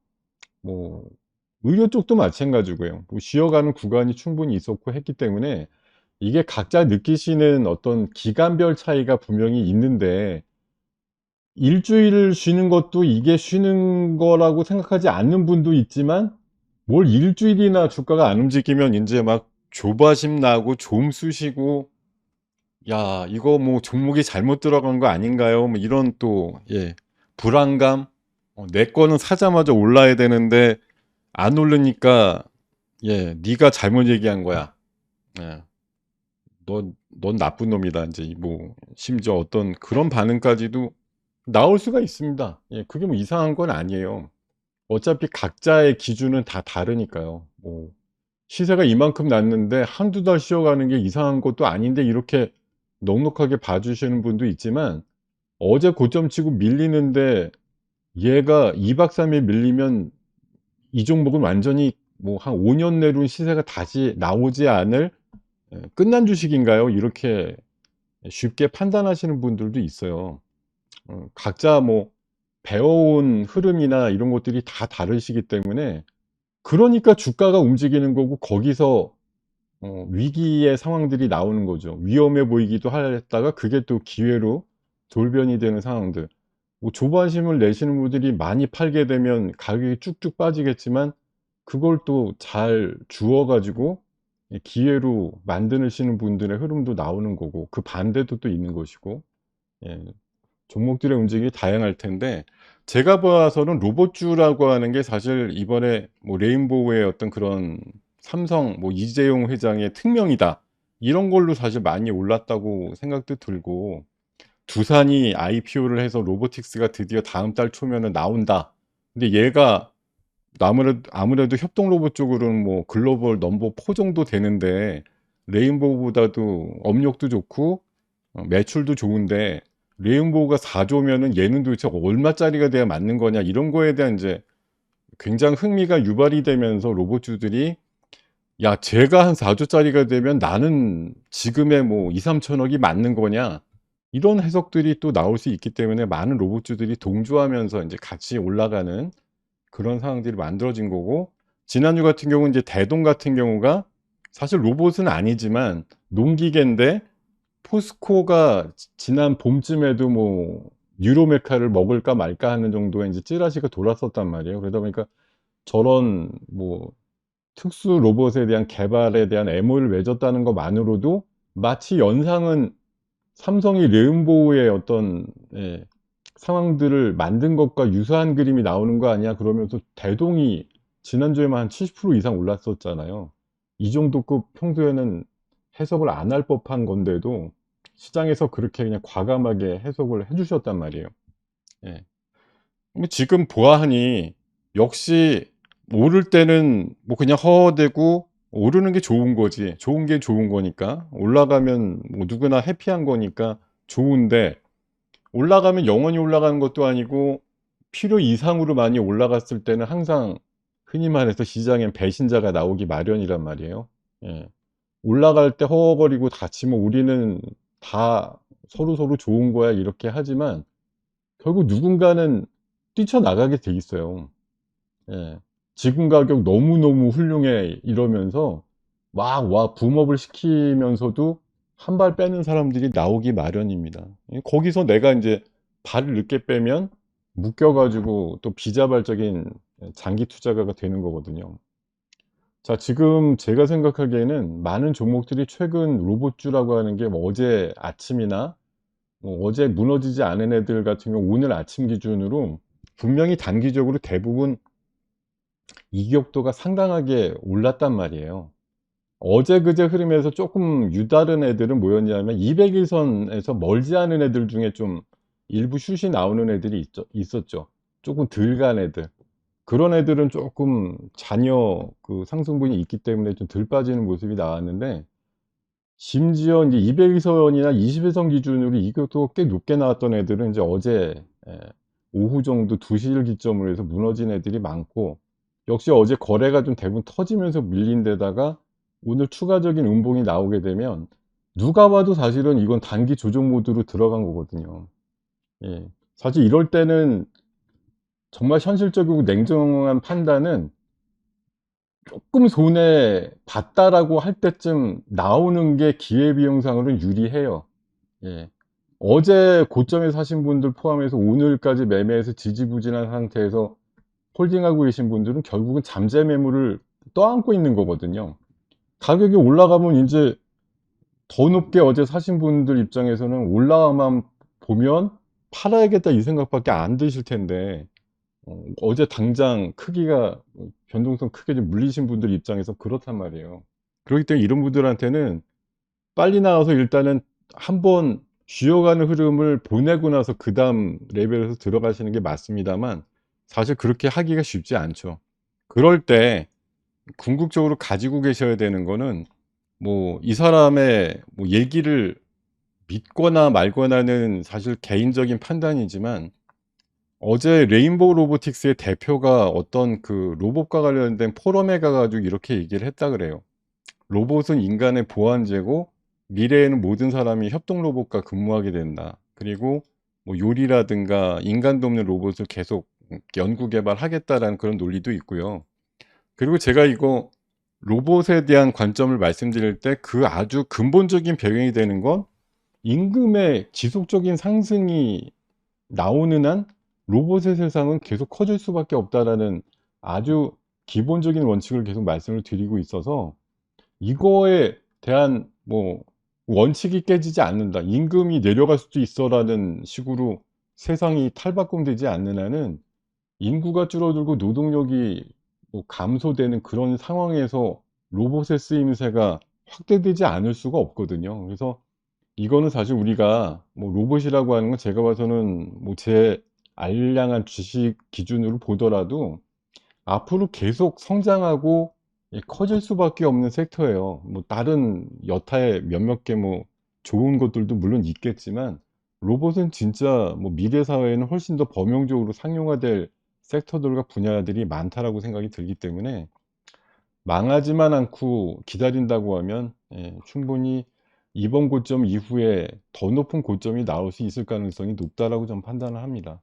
뭐 의료 쪽도 마찬가지고요. 뭐 쉬어가는 구간이 충분히 있었고 했기 때문에 이게 각자 느끼시는 어떤 기간별 차이가 분명히 있는데 일주일을 쉬는 것도 이게 쉬는 거라고 생각하지 않는 분도 있지만 뭘 일주일이나 주가가 안 움직이면 인제 막 조바심 나고 좀 쑤시고 '야 이거 뭐 종목이 잘못 들어간 거 아닌가요?' 뭐 이런 또 불안감 '내 거는 사자마자 올라야 되는데 안 오르니까 네가 잘못 얘기한 거야. 예. 넌 나쁜 놈이다.' 인제 뭐 심지어 어떤 그런 반응까지도 나올 수가 있습니다. 그게 뭐 이상한 건 아니에요. 어차피 각자의 기준은 다 다르니까요. 뭐 시세가 이만큼 났는데 한두 달 쉬어가는 게 이상한 것도 아닌데 이렇게 넉넉하게 봐 주시는 분도 있지만 어제 고점 치고 밀리는데 얘가 2박 3일 밀리면 이 종목은 완전히 뭐 한 5년 내로는 시세가 다시 나오지 않을 끝난 주식인가요? 이렇게 쉽게 판단하시는 분들도 있어요. 각자 뭐 배워온 흐름이나 이런 것들이 다 다르시기 때문에 그러니까 주가가 움직이는 거고 거기서 위기의 상황들이 나오는 거죠. 위험해 보이기도 했다가 그게 또 기회로 돌변이 되는 상황들. 뭐 조바심을 내시는 분들이 많이 팔게 되면 가격이 쭉쭉 빠지겠지만 그걸 또 잘 주워 가지고 기회로 만드시는 분들의 흐름도 나오는 거고 그 반대도 또 있는 것이고 예 종목들의 움직임이 다양할 텐데 제가 봐서는 로봇주라고 하는 게 사실 이번에 뭐 레인보우의 어떤 그런 삼성 뭐 이재용 회장의 특명이다. 이런 걸로 사실 많이 올랐다고 생각도 들고 두산이 IPO를 해서 로보틱스가 드디어 다음 달 초면은 나온다. 근데 얘가 아무래도 협동 로봇 쪽으로는 뭐 글로벌 넘버 4 정도 되는데 레인보우보다도 업력도 좋고 매출도 좋은데 레인보우가 4 조면은 얘는 도대체 얼마짜리가 돼야 맞는 거냐 이런 거에 대한 인제 굉장히 흥미가 유발이 되면서 로봇주들이 '야 쟤가 한 4 조짜리가 되면 나는 지금의 뭐 2-3 천억이 맞는 거냐.' 이런 해석들이 또 나올 수 있기 때문에 많은 로봇주들이 동조하면서 인제 같이 올라가는 그런 상황들이 만들어진 거고 지난주 같은 경우는 이제 대동 같은 경우가 사실 로봇은 아니지만 농기계인데 포스코가 지난 봄쯤에도 뭐 뉴로메카를 먹을까 말까 하는 정도의 인제 찌라시가 돌았었단 말이에요. 그러다 보니까 저런 뭐 특수 로봇에 대한 개발에 대한 MOU를 맺었다는 것만으로도 마치 연상은 '삼성이 레인보우의 어떤 상황들을 만든 것과 유사한 그림이 나오는 거 아니야?' 그러면서 대동이 지난주에만 한 70% 이상 올랐었잖아요. 이 정도 급 평소에는 해석을 안 할 법한 건데도 시장에서 그렇게 그냥 과감하게 해석을 해 주셨단 말이에요. 예. 근데 지금 보아하니 역시 오를 때는 뭐 그냥 허허대고 오르는 게 좋은 거지. 좋은 게 좋은 거니까. 올라가면 뭐 누구나 해피한 거니까 좋은데 올라가면 영원히 올라가는 것도 아니고 필요 이상으로 많이 올라갔을 때는 항상 흔히 말해서 시장엔 배신자가 나오기 마련이란 말이에요. 예. 올라갈 때 허허거리고 다치면 우리는 다 서로서로 좋은 거야 이렇게 하지만 결국 누군가는 뛰쳐나가게 돼 있어요. 예. 지금 가격 너무너무 훌륭해 이러면서 막 붐업을 시키면서도 한 발 빼는 사람들이 나오기 마련입니다. 거기서 내가 인제 발을 늦게 빼면 묶여 가지고 또 비자발적인 장기 투자가가 되는 거거든요. 자 지금 제가 생각하기에는 많은 종목들이 최근 로봇주라고 하는 게 뭐 어제 아침이나 뭐 어제 무너지지 않은 애들 같은 경우 오늘 아침 기준으로 분명히 단기적으로 대부분 이격도가 상당하게 올랐단 말이에요. 어제 그제 흐름에서 쪼끔 유다른 애들은 뭐였냐면 200 일선에서 멀지 않은 애들 중에 좀 일부 슛이 나오는 애들이 있었죠. 쪼끔 덜 간 애들. 그런 애들은 쪼끔 잔여 그 상승분이 있기 때문에 좀 덜 빠지는 모습이 나왔는데 심지어 인제 200 일선이나 20 일선 기준으로 이것도 꽤 높게 나왔던 애들은 인제 어제 예 오후 정도 2 시를 기점으로 해서 무너진 애들이 많고 역시 어제 거래가 좀 대부분 터지면서 밀린 데다가 오늘 추가적인 음봉이 나오게 되면 누가 봐도 사실은 이건 단기 조정 모드로 들어간 거거든요. 예. 사실 이럴 때는 정말 현실적이고 냉정한 판단은 조금 손해 봤다라고 할 때쯤 나오는 게 기회비용상으로는 유리해요. 예. 어제 고점에 사신 분들 포함해서 오늘까지 매매해서 지지부진한 상태에서 홀딩하고 계신 분들은 결국은 잠재 매물을 떠안고 있는 거거든요. 가격이 올라가면 인제 더 높게 어제 사신 분들 입장에서는 올라와만 보면 '팔아야겠다.' 이 생각밖에 안 드실 텐데 어제 당장 크기가 변동성 크게 좀 물리신 분들 입장에서 그렇단 말이에요. 그렇기 때문에 이런 분들한테는 빨리 나와서 일단은 한번 쉬어가는 흐름을 보내고 나서 그다음 레벨에서 들어가시는 게 맞습니다만 사실 그렇게 하기가 쉽지 않죠. 그럴 때 궁극적으로 가지고 계셔야 되는 거는 뭐 이 사람의 뭐 얘기를 믿거나 말거나는 사실 개인적인 판단이지만 어제 레인보우 로보틱스의 대표가 어떤 그 로봇과 관련된 포럼에 가 가지고 이렇게 얘기를 했다 그래요. "로봇은 인간의 보완제고 미래에는 모든 사람이 협동 로봇과 근무하게 된다. 그리고 뭐 요리라든가 인간도 없는 로봇을 계속 연구 개발하겠다."라는 그런 논리도 있고요. 그리고 제가 이거 로봇에 대한 관점을 말씀드릴 때 그 아주 근본적인 배경이 되는 건 임금의 지속적인 상승이 나오는 한 '로봇의 세상은 계속 커질 수밖에 없다.'라는 아주 기본적인 원칙을 계속 말씀을 드리고 있어서 이거에 대한 뭐 '원칙이 깨지지 않는다. 임금이 내려갈 수도 있어.'라는 식으로 세상이 탈바꿈되지 않는 한은 인구가 줄어들고 노동력이 뭐 감소되는 그런 상황에서 로봇의 쓰임새가 확대되지 않을 수가 없거든요. 그래서 이거는 사실 우리가 뭐 로봇이라고 하는 건 제가 봐서는 뭐 제 알량한 지식 기준으로 보더라도 앞으로 계속 성장하고 커질 수밖에 없는 섹터예요. 뭐 다른 여타의 몇몇 개 뭐 좋은 것들도 물론 있겠지만 로봇은 진짜 뭐 미래 사회에는 훨씬 더 범용적으로 상용화될 섹터들과 분야들이 많다라고 생각이 들기 때문에 망하지만 않고 기다린다고 하면 충분히 이번 고점 이후에 더 높은 고점이 나올 수 있을 가능성이 높다라고 저는 판단을 합니다.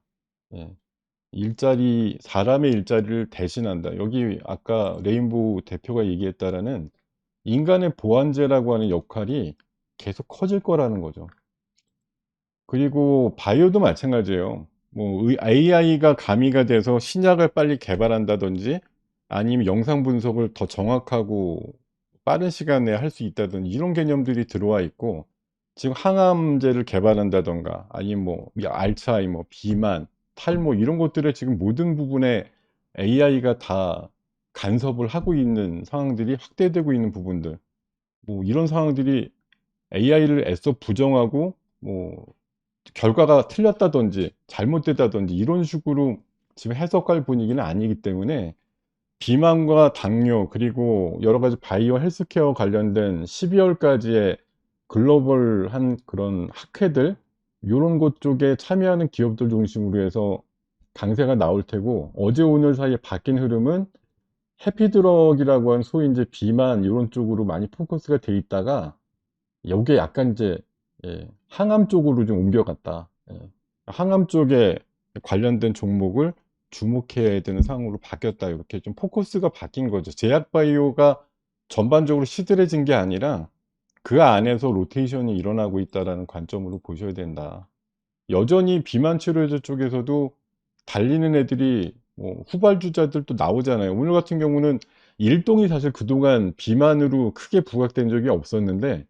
예. 일자리 사람의 일자리를 대신한다. 여기 아까 레인보우 대표가 얘기했다라는 인간의 보완제라고 하는 역할이 계속 커질 거라는 거죠. 그리고 바이오도 마찬가지예요. 뭐 AI가 가미가 돼서 신약을 빨리 개발한다든지 아니면 영상 분석을 더 정확하고 빠른 시간 내에 할 수 있다든지 이런 개념들이 들어와 있고 지금 항암제를 개발한다든가 아니면 뭐 알츠하이머, 비만, 탈모 이런 것들의 지금 모든 부분에 AI가 다 간섭을 하고 있는 상황들이 확대되고 있는 부분들 뭐 이런 상황들이 AI를 애써 부정하고 뭐 결과가 틀렸다든지 잘못됐다든지 이런 식으로 지금 해석할 분위기는 아니기 때문에 비만과 당뇨 그리고 여러 가지 바이오 헬스케어 관련된 12 월까지의 글로벌한 그런 학회들 요런 것 쪽에 참여하는 기업들 중심으로 해서 강세가 나올 테고 어제 오늘 사이에 바뀐 흐름은 해피드럭이라고 하는 소위 인제 비만 요런 쪽으로 많이 포커스가 돼 있다가 요게 약간 인제 항암 쪽으로 좀 옮겨갔다. 항암 쪽에 관련된 종목을 주목해야 되는 상황으로 바뀌었다. 이렇게 좀 포커스가 바뀐 거죠. 제약 바이오가 전반적으로 시들해진 게 아니라 그 안에서 로테이션이 일어나고 있다라는 관점으로 보셔야 된다. 여전히 비만 치료제 쪽에서도 달리는 애들이 뭐 후발주자들 또 나오잖아요. 오늘 같은 경우는 일동이 사실 그동안 비만으로 크게 부각된 적이 없었는데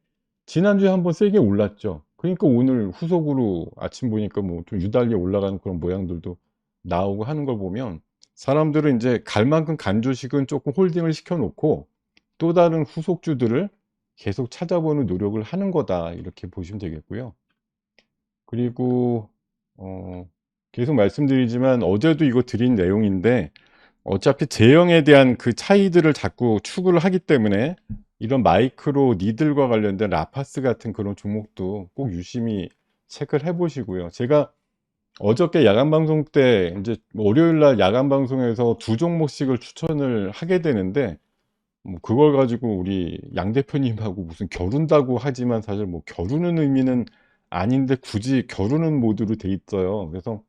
지난주에 한번 세게 올랐죠. 그러니까 오늘 후속으로 아침 보니까 뭐 좀 유달리 올라가는 그런 모양들도 나오고 하는 걸 보면 사람들은 인제 갈 만큼 간 주식은 쪼끔 홀딩을 시켜 놓고 또 다른 후속주들을 계속 찾아보는 노력을 하는 거다. 이렇게 보시면 되겠고요. 그리고 어 계속 말씀드리지만 어제도 이거 드린 내용인데 어차피 제형에 대한 그 차이들을 자꾸 추구를 하기 때문에 이런 마이크로 니들과 관련된 라파스 같은 그런 종목도 꼭 유심히 체크를 해 보시고요. 제가 어저께 야간 방송 때 인제 월요일 날 야간 방송에서 두 종목씩을 추천을 하게 되는데 뭐 그걸 가지고 우리 양 대표님하고 무슨 겨룬다고 하지만 사실 뭐 겨루는 의미는 아닌데 굳이 겨루는 모드로 돼 있어요. 그래서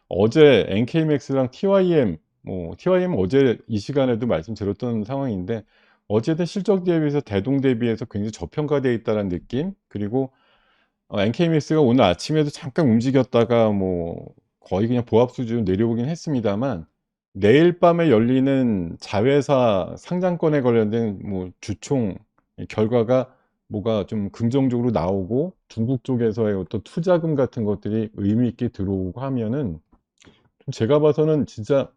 어제 NK맥스랑 TYM 뭐 TYM 어제 이 시간에도 말씀드렸던 상황인데 어쨌든 실적 대비해서 대동 대비해서 굉장히 저평가되어 있다는 느낌. 그리고 NKMS가 오늘 아침에도 잠깐 움직였다가 뭐 거의 그냥 보합 수준 내려오긴 했습니다만 내일 밤에 열리는 자회사 상장권에 관련된 뭐 주총 결과가 뭐가 좀 긍정적으로 나오고 중국 쪽에서의 어떤 투자금 같은 것들이 의미 있게 들어오고 하면은 좀 제가 봐서는 진짜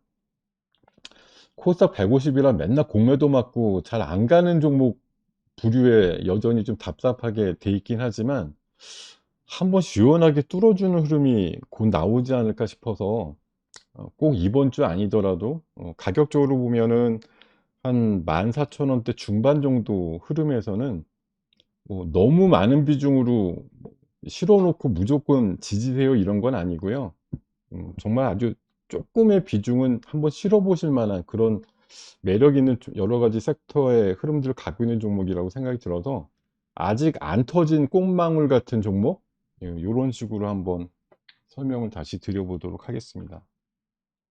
코스닥 150이라 맨날 공매도 맞고 잘 안 가는 종목 부류에 여전히 좀 답답하게 돼 있긴 하지만 한번 시원하게 뚫어주는 흐름이 곧 나오지 않을까 싶어서 꼭 이번 주 아니더라도 가격적으로 보면은 한 14,000원대 중반 정도 흐름에서는 뭐 너무 많은 비중으로 실어 놓고 무조건 지지세요 이런 건 아니고요. 정말 아주 쪼끔의 비중은 한번 실어 보실 만한 그런 매력 있는 여러 가지 섹터의 흐름들을 갖고 있는 종목이라고 생각이 들어서 아직 안 터진 꽃망울 같은 종목, 요런 식으로 한번 설명을 다시 드려 보도록 하겠습니다.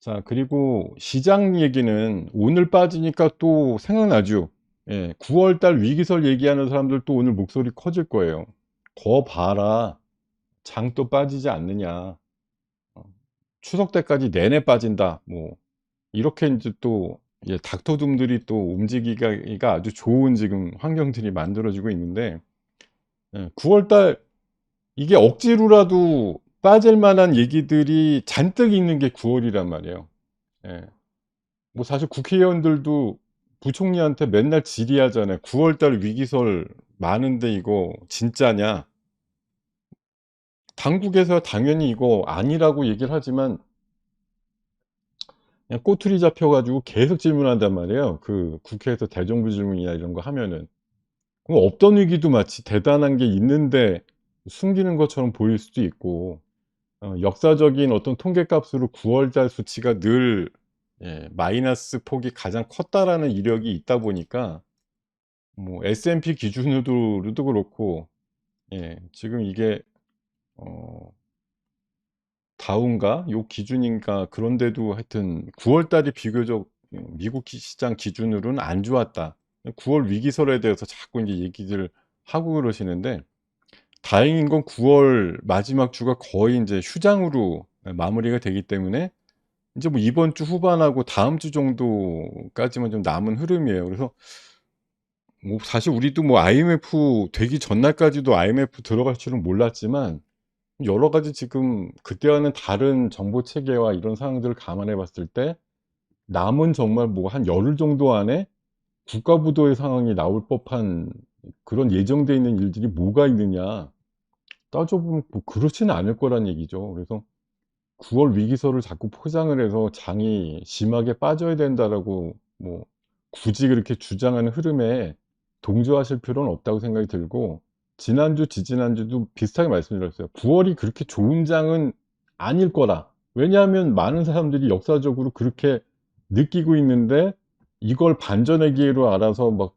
자, 그리고 시장 얘기는 오늘 빠지니까 또 생각나죠. 예, 9월 달 위기설 얘기하는 사람들 또 오늘 목소리 커질 거예요. 거 봐라. 장 또 빠지지 않느냐. 어, 추석 때까지 내내 빠진다. 뭐 이렇게 이제 또 닥터둠들이 또 움직이기가 아주 좋은 지금 환경들이 만들어지고 있는데 9월 달 이게 억지로라도 빠질 만한 얘기들이 잔뜩 있는 게 9월이란 말이에요. 예. 뭐 사실 국회의원들도 부총리한테 맨날 질의하잖아요. "9월 달 위기설 많은데 이거 진짜냐?" 당국에서 당연히 이거 아니라고 얘기를 하지만 그냥 꼬투리 잡혀 가지고 계속 질문한단 말이에요. 그 국회에서 대정부 질문이나 이런 거 하면은. 그럼 없던 위기도 마치 대단한 게 있는데 숨기는 것처럼 보일 수도 있고 역사적인 어떤 통계값으로 9월 달 수치가 늘 마이너스 폭이 가장 컸다라는 이력이 있다 보니까 뭐 S&P 기준으로도 그렇고 지금 이게 어 다우인가 요 기준인가 그런데도 하여튼 9월 달이 비교적 미국 시장 기준으로는 안 좋았다. 9월 위기설에 대해서 자꾸 이제 얘기를 하고 그러시는데 다행인 건 9월 마지막 주가 거의 인제 휴장으로 마무리가 되기 때문에 인제 뭐 이번 주 후반하고 다음 주 정도까지만 좀 남은 흐름이에요. 그래서 뭐 사실 우리도 뭐 IMF 되기 전날까지도 IMF 들어갈 줄은 몰랐지만 여러 가지 지금 그때와는 다른 정보 체계와 이런 상황들을 감안해 봤을 때 남은 정말 뭐 한 열흘 정도 안에 국가부도의 상황이 나올 법한 그런 예정돼 있는 일들이 뭐가 있느냐. 따져 보면 뭐 그렇지는 않을 거란 얘기죠. 그래서 9월 위기설을 자꾸 포장을 해서 장이 심하게 빠져야 된다라고 뭐 굳이 그렇게 주장하는 흐름에 동조하실 필요는 없다고 생각이 들고 지난주, 지지난주도 비슷하게 말씀드렸어요. 9월이 그렇게 좋은 장은 아닐 거라. 왜냐하면 많은 사람들이 역사적으로 그렇게 느끼고 있는데 이걸 반전의 기회로 알아서 막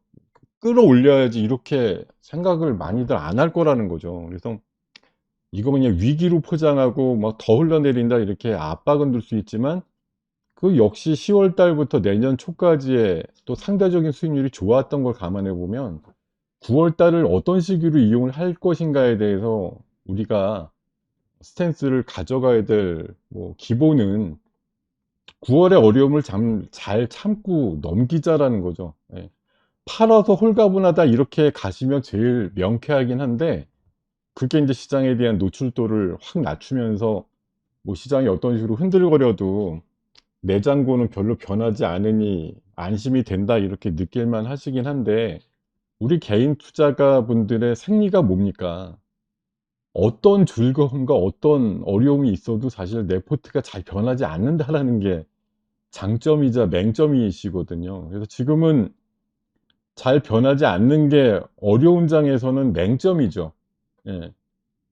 끌어올려야지 이렇게 생각을 많이들 안 할 거라는 거죠. 그래서 이거 그냥 위기로 포장하고 막 더 흘러내린다 이렇게 압박은 줄 수 있지만 그 역시 10월 달부터 내년 초까지의 또 상대적인 수익률이 좋았던 걸 감안해 보면 9월 달을 어떤 시기로 이용을 할 것인가에 대해서 우리가 스탠스를 가져가야 될 뭐 기본은 9월의 어려움을 잘 참고 넘기자라는 거죠. 예. 팔아서 홀가분하다 이렇게 가시면 제일 명쾌하긴 한데 그게 인제 시장에 대한 노출도를 확 낮추면서 뭐 시장이 어떤 식으로 흔들거려도 '내장고는 별로 변하지 않으니 안심이 된다.' 이렇게 느낄만 하시긴 한데 우리 개인 투자가분들의 생리가 뭡니까? 어떤 즐거움과 어떤 어려움이 있어도 사실 '내 포트가 잘 변하지 않는다.'라는 게 장점이자 맹점이시거든요. 그래서 지금은 잘 변하지 않는 게 어려운 장에서는 맹점이죠. 예.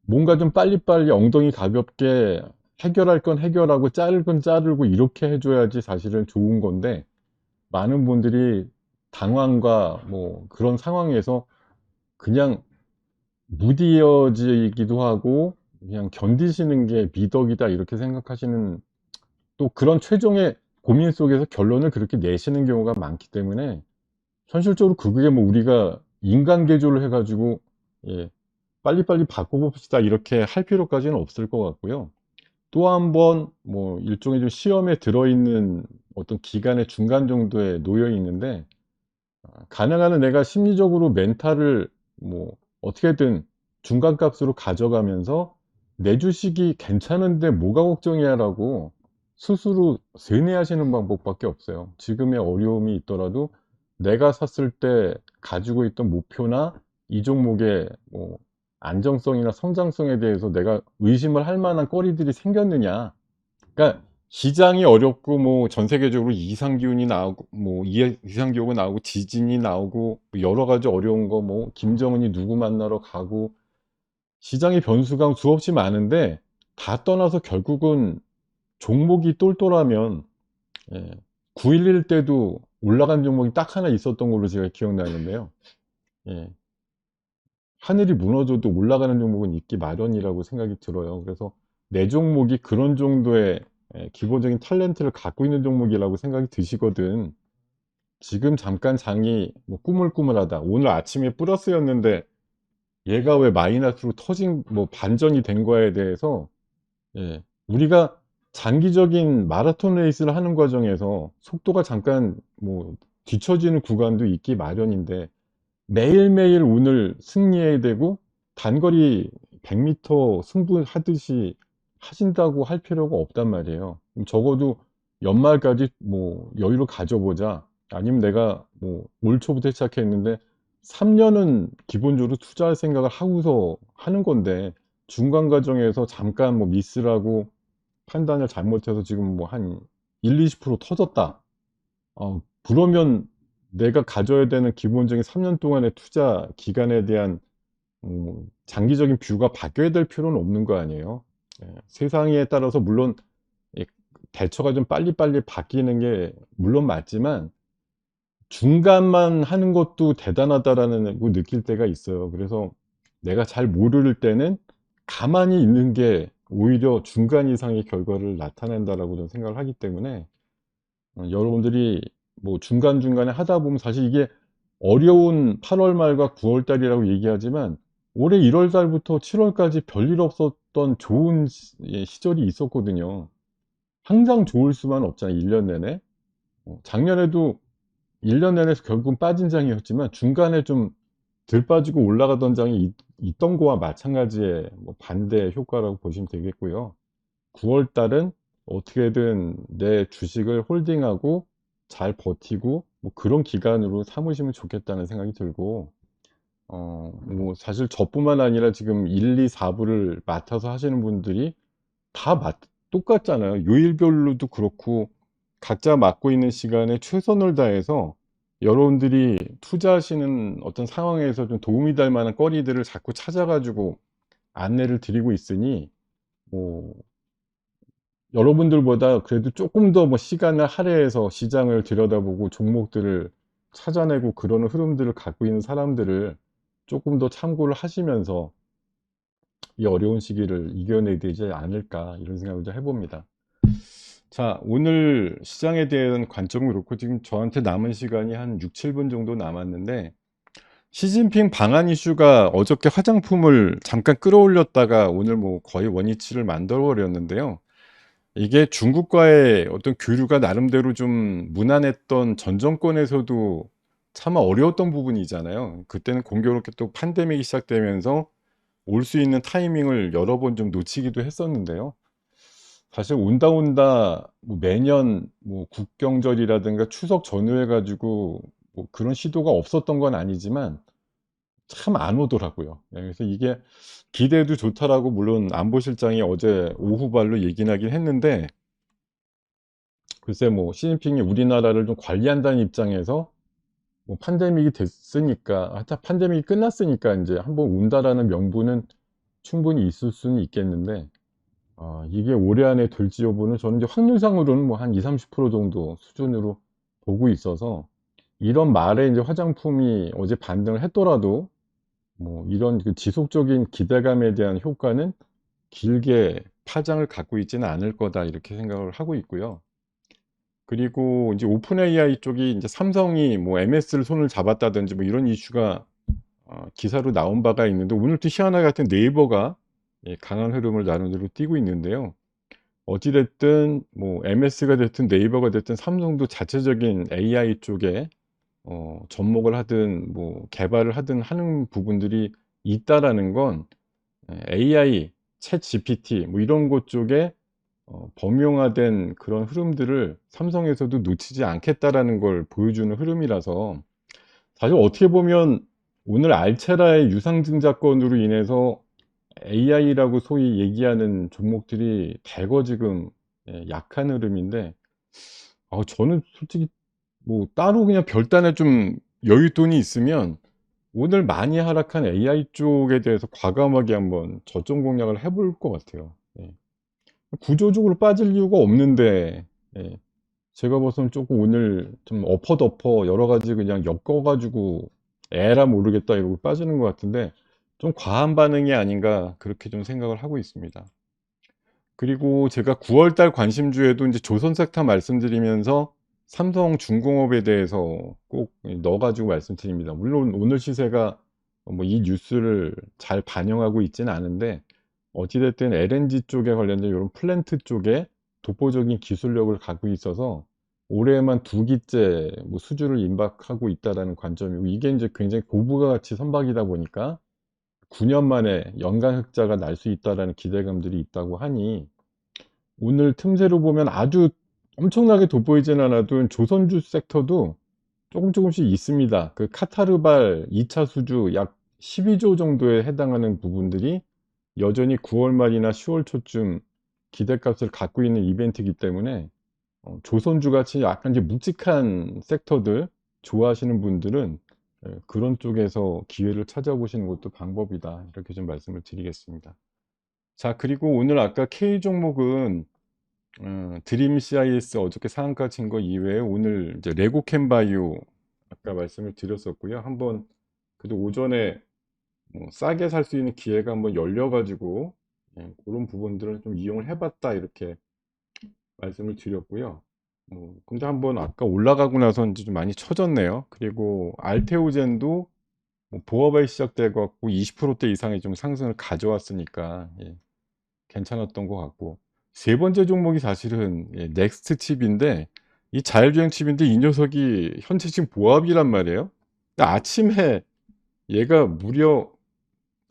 뭔가 좀 빨리빨리 엉덩이 가볍게 해결할 건 해결하고 자를 건 자르고 이렇게 해 줘야지 사실은 좋은 건데 많은 분들이 당황과 뭐 그런 상황에서 그냥 무디어지기도 하고 그냥 '견디시는 게 미덕이다.' 이렇게 생각하시는 또 그런 최종의 고민 속에서 결론을 그렇게 내시는 경우가 많기 때문에 현실적으로 그게 뭐 우리가 인간 개조를 해 가지고 예 '빨리빨리 바꿔 봅시다.' 이렇게 할 필요까지는 없을 것 같고요. 또 한 번 뭐 일종의 좀 시험에 들어있는 어떤 기간의 중간 정도에 놓여 있는데 가능한 한 내가 심리적으로 멘탈을 뭐 어떻게든 중간값으로 가져가면서 '내 주식이 괜찮은데 뭐가 걱정이야.'라고 스스로 세뇌하시는 방법밖에 없어요. 지금의 어려움이 있더라도 내가 샀을 때 가지고 있던 목표나 이 종목의 뭐 안정성이나 성장성에 대해서 내가 의심을 할 만한 거리들이 생겼느냐. 그러니까 시장이 어렵고 뭐 전 세계적으로 이상 기온이 나오고 뭐 이상 기후가 나오고 지진이 나오고 뭐 여러 가지 어려운 거 뭐 김정은이 누구 만나러 가고 시장의 변수가 수없이 많은데 다 떠나서 결국은 종목이 똘똘하면 예 9.11 때도 올라간 종목이 딱 하나 있었던 걸로 제가 기억나는데요. 예. 하늘이 무너져도 올라가는 종목은 있기 마련이라고 생각이 들어요. 그래서 내 종목이 그런 정도의 기본적인 탤런트를 갖고 있는 종목이라고 생각이 드시거든 지금 잠깐 장이 뭐 꾸물꾸물하다. 오늘 아침에 플러스였는데 얘가 왜 마이너스로 터진 뭐 반전이 된 거에 대해서 예 우리가 장기적인 마라톤 레이스를 하는 과정에서 속도가 잠깐 뭐 뒤처지는 구간도 있기 마련인데 매일매일 오늘 승리해야 되고 단거리 100 미터 승부하듯이 하신다고 할 필요가 없단 말이에요. 적어도 '연말까지 뭐 여유를 가져 보자.' 아니면 '내가 뭐 올 초부터 시작했는데 3 년은 기본적으로 투자할 생각을 하고서 하는 건데 중간 과정에서 잠깐 뭐 미스를 하고 판단을 잘못해서 지금 뭐 한 10-20% 터졌다.' 그러면 내가 가져야 되는 기본적인 3년 동안의 투자 기간에 대한 장기적인 뷰가 바뀌어야 될 필요는 없는 거 아니에요. 예. 세상에 따라서 물론 이 대처가 좀 빨리빨리 바뀌는 게 물론 맞지만 '중간만 하는 것도 대단하다.'라는 고 느낄 때가 있어요. 그래서 내가 잘 모를 때는 '가만히 있는 게 오히려 중간 이상의 결과를 나타낸다.'라고 저는 생각을 하기 때문에 여러분들이 뭐 중간중간에 하다 보면 사실 이게 어려운 8월 말과 9월 달이라고 얘기하지만 올해 1월 달부터 7 월까지 별일 없었던 좋은 시절이 있었거든요. 항상 좋을 수만은 없잖아요, 1년 내내. 작년에도 1년 내내 결국은 빠진 장이었지만 중간에 좀 덜 빠지고 올라가던 장이 있던 거와 마찬가지의 뭐 반대 효과라고 보시면 되겠고요. 9월 달은 어떻게든 내 주식을 홀딩하고 잘 버티고 뭐 그런 기간으로 삼으시면 좋겠다는 생각이 들고 뭐 사실 저뿐만 아니라 지금 1-2-4 부를 맡아서 하시는 분들이 다 똑같잖아요. 요일별로도 그렇고 각자 맡고 있는 시간에 최선을 다해서 여러분들이 투자하시는 어떤 상황에서 좀 도움이 될 만한 거리들을 자꾸 찾아 가지고 안내를 드리고 있으니 뭐 여러분들보다 그래도 쪼끔 더 뭐 시간을 할애해서 시장을 들여다보고 종목들을 찾아내고 그러는 흐름들을 갖고 있는 사람들을 쪼끔 더 참고를 하시면서 '이 어려운 시기를 이겨내야 되지 않을까.' 이런 생각을 좀 해 봅니다. 자 오늘 시장에 대한 관점은 그렇고 지금 저한테 남은 시간이 한 6-7분 정도 남았는데 시진핑 방한 이슈가 어저께 화장품을 잠깐 끌어올렸다가 오늘 뭐 거의 원위치를 만들어 버렸는데요. 이게 중국과의 어떤 교류가 나름대로 좀 무난했던 전 정권에서도 참 어려웠던 부분이잖아요. 그때는 공교롭게 또 팬데믹이 시작되면서 올 수 있는 타이밍을 여러 번 좀 놓치기도 했었는데요. 사실 온다 온다 뭐 매년 뭐 국경절이라든가 추석 전후해 가지고 뭐 그런 시도가 없었던 건 아니지만 참 안 오더라고요. 예 그래서 이게 기대해도 좋다라고 물론 안보실장이 어제 오후발로 얘기는 하긴 했는데 글쎄 뭐 시진핑이 우리나라를 좀 관리한다는 입장에서 뭐 팬데믹이 됐으니까 하여튼 팬데믹이 끝났으니까 인제 '한번 온다.'라는 명분은 충분히 있을 수는 있겠는데 이게 올해 안에 될지 여부는 저는 이제 확률상으로는 뭐 한 20-30% 정도 수준으로 보고 있어서 이런 말에 인제 화장품이 어제 반등을 했더라도 뭐 이런 그 지속적인 기대감에 대한 효과는 길게 파장을 갖고 있지는 않을 거다 이렇게 생각을 하고 있고요. 그리고 이제 오픈 AI 쪽이 이제 삼성이 뭐 MS를 손을 잡았다든지 뭐 이런 이슈가 기사로 나온 바가 있는데, 오늘 또 희한하게 같은 네이버가 강한 흐름을 나름대로 띠고 있는데요. 어찌 됐든 뭐 MS가 됐든 네이버가 됐든 삼성도 자체적인 AI 쪽에 접목을 하든 뭐 개발을 하든 하는 부분들이 있다라는 건 AI, 챗GPT 뭐 이런 것 쪽에 범용화된 그런 흐름들을 삼성에서도 놓치지 않겠다라는 걸 보여주는 흐름이라서, 사실 어떻게 보면 오늘 알체라의 유상증자건으로 인해서 AI라고 소위 얘기하는 종목들이 대거 지금 약한 흐름인데, 저는 솔직히 뭐 따로 그냥 별단에 좀 여윳돈이 있으면 오늘 많이 하락한 AI 쪽에 대해서 과감하게 한번 저점 공략을 해볼 것 같아요. 예. 구조적으로 빠질 이유가 없는데, 예. 제가 봐서는 조금 오늘 좀 엎어덮어 여러 가지 그냥 엮어 가지고 에라 모르겠다 이러고 빠지는 것 같은데, 좀 과한 반응이 아닌가 그렇게 좀 생각을 하고 있습니다. 그리고 제가 9월 달 관심주에도 이제 조선섹터 말씀드리면서 삼성중공업에 대해서 꼭 넣어 가지고 말씀드립니다. 물론 오늘 시세가 뭐 이 뉴스를 잘 반영하고 있지는 않은데, 어찌 됐든 LNG 쪽에 관련된 요런 플랜트 쪽에 독보적인 기술력을 갖고 있어서 올해에만 2 기째 뭐 수주를 임박하고 있다라는 관점이고, 이게 인제 굉장히 고부가 가치 선박이다 보니까 9년 만에 연간 흑자가 날 수 있다라는 기대감들이 있다고 하니, 오늘 틈새로 보면 아주 엄청나게 돋보이진 않아도 조선주 섹터도 조금씩 있습니다. 그 카타르발 2차 수주 약 12조 정도에 해당하는 부분들이 여전히 9월 말이나 10월 초쯤 기대값을 갖고 있는 이벤트이기 때문에, 조선주 같이 약간 이제 묵직한 섹터들 좋아하시는 분들은 그런 쪽에서 기회를 찾아보시는 것도 방법이다, 이렇게 좀 말씀을 드리겠습니다. 자, 그리고 오늘 아까 K 종목은 드림 CIS 어저께 상한가 친 거 이외에 오늘 이제 레고캠 바이오 아까 말씀을 드렸었고요. 한번 그래도 오전에 뭐 싸게 살 수 있는 기회가 한번 열려 가지고 그런 부분들을 좀 이용을 해 봤다, 이렇게 말씀을 드렸고요. 근데 한번 아까 올라가고 나서 인제 좀 많이 처졌네요. 그리고 알테오젠도 뭐 보합이 시작돼 갖고 20%대 이상의 좀 상승을 가져왔으니까 괜찮았던 것 같고, 세 번째 종목이 사실은 넥스트 칩인데, 이 자율주행 칩인데 이 녀석이 현재 지금 보합이란 말이에요. 근데 아침에 얘가 무려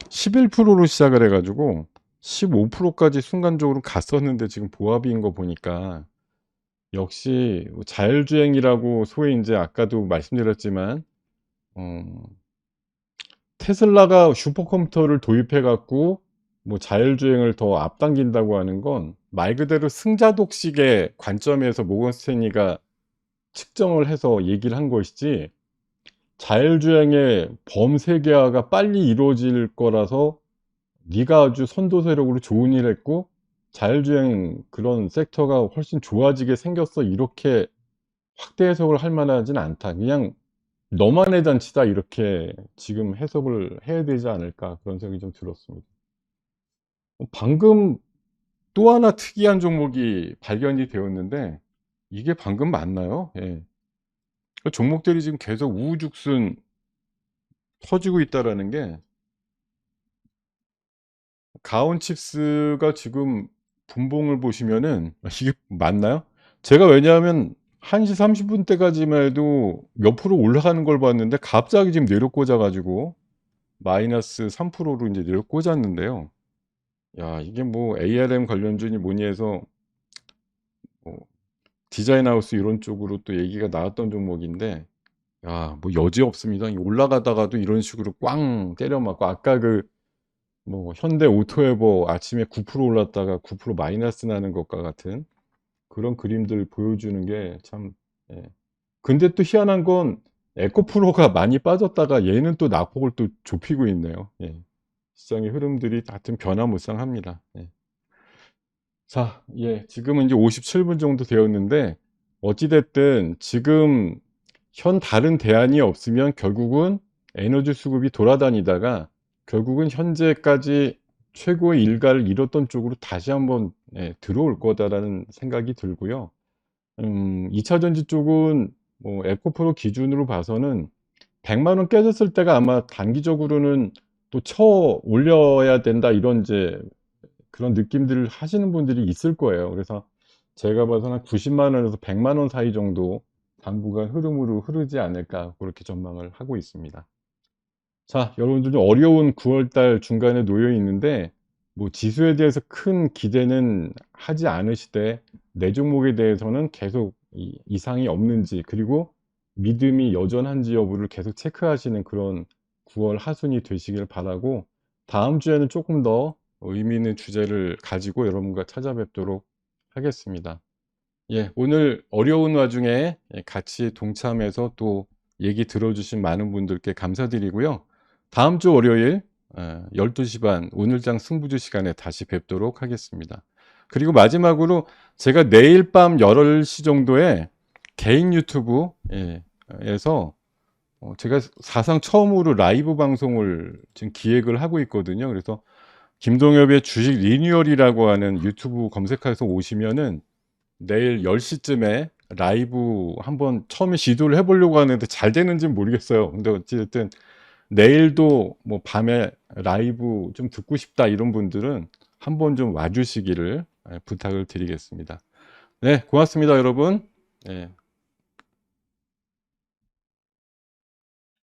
11%로 시작을 해 가지고 15%까지 순간적으로 갔었는데 지금 보합인 거 보니까, 역시 자율주행이라고 소위 인제 아까도 말씀드렸지만 어 테슬라가 슈퍼컴퓨터를 도입해 갖고 뭐 자율주행을 더 앞당긴다고 하는 건 말 그대로 승자독식의 관점에서 모건 스탠리가 측정을 해서 얘기를 한 것이지, 자율주행의 범세계화가 빨리 이루어질 거라서 네가 아주 선도 세력으로 좋은 일 했고 자율주행 그런 섹터가 훨씬 좋아지게 생겼어, 이렇게 확대 해석을 할 만하진 않다. 그냥 '너만의 잔치다.' 이렇게 지금 해석을 해야 되지 않을까, 그런 생각이 좀 들었습니다. 방금 또 하나 특이한 종목이 발견이 되었는데, 이게 방금 맞나요? 예. 그 종목들이 지금 계속 우후죽순 터지고 있다라는 게, 가온칩스가 지금 분봉을 보시면은 이게 맞나요? 제가 왜냐하면 1시 30분 때까지만 해도 몇 프로 올라가는 걸 봤는데 갑자기 지금 내려꽂아 가지고 마이너스 3%로 인제 내려꽂았는데요. 야, 이게 뭐 ARM 관련주니 뭐니 해서 뭐 디자인 하우스 이런 쪽으로 또 얘기가 나왔던 종목인데, 야, 뭐 여지없습니다. 이 올라가다가도 이런 식으로 꽝 때려 맞고, 아까 그 뭐 현대 오토에버 아침에 9% 올랐다가 9% 마이너스 나는 것과 같은 그런 그림들 보여주는 게 참. 예. 근데 또 희한한 건 에코프로가 많이 빠졌다가 얘는 또 낙폭을 또 좁히고 있네요. 예. 시장의 흐름들이 하여튼 변화무쌍합니다. 예. 자, 지금은 이제 57분 정도 되었는데, 어찌 됐든 지금 현 다른 대안이 없으면 결국은 에너지 수급이 돌아다니다가 결국은 현재까지 최고의 일가를 이뤘던 쪽으로 다시 한번 들어올 거다라는 생각이 들고요. 2차 전지 쪽은 뭐 에코프로 기준으로 봐서는 100만 원 깨졌을 때가 아마 단기적으로는 또 쳐 올려야 된다 이런 이제 그런 느낌들을 하시는 분들이 있을 거예요. 그래서 제가 봐서는 한 90만 원에서 100만 원 사이 정도 당분간 흐름으로 흐르지 않을까 그렇게 전망을 하고 있습니다. 자, 여러분들 좀 어려운 9월 달 중간에 놓여 있는데 뭐 지수에 대해서 큰 기대는 하지 않으시되 내 종목에 대해서는 계속 이상이 없는지 그리고 믿음이 여전한지 여부를 계속 체크하시는 그런 9월 하순이 되시길 바라고 다음 주에는 조금 더 의미 있는 주제를 가지고 여러분과 찾아뵙도록 하겠습니다. 예, 오늘 어려운 와중에 같이 동참해서 또 얘기 들어주신 많은 분들께 감사드리고요. 다음 주 월요일 12시 반 오늘장 승부주 시간에 다시 뵙도록 하겠습니다. 그리고 마지막으로 제가 내일 밤 10시 정도에 개인 유튜브 에서 제가 사상 처음으로 라이브 방송을 지금 기획을 하고 있거든요. 그래서 김동엽의 주식 리뉴얼이라고 하는 유튜브 검색해서 오시면은 내일 10시쯤에 라이브 한번 처음에 시도를 해보려고 하는데 잘 되는지는 모르겠어요. 근데 어쨌든 내일도 뭐 밤에 라이브 좀 듣고 싶다 이런 분들은 한번 좀 와주시기를 부탁을 드리겠습니다. 네, 고맙습니다, 여러분. 네.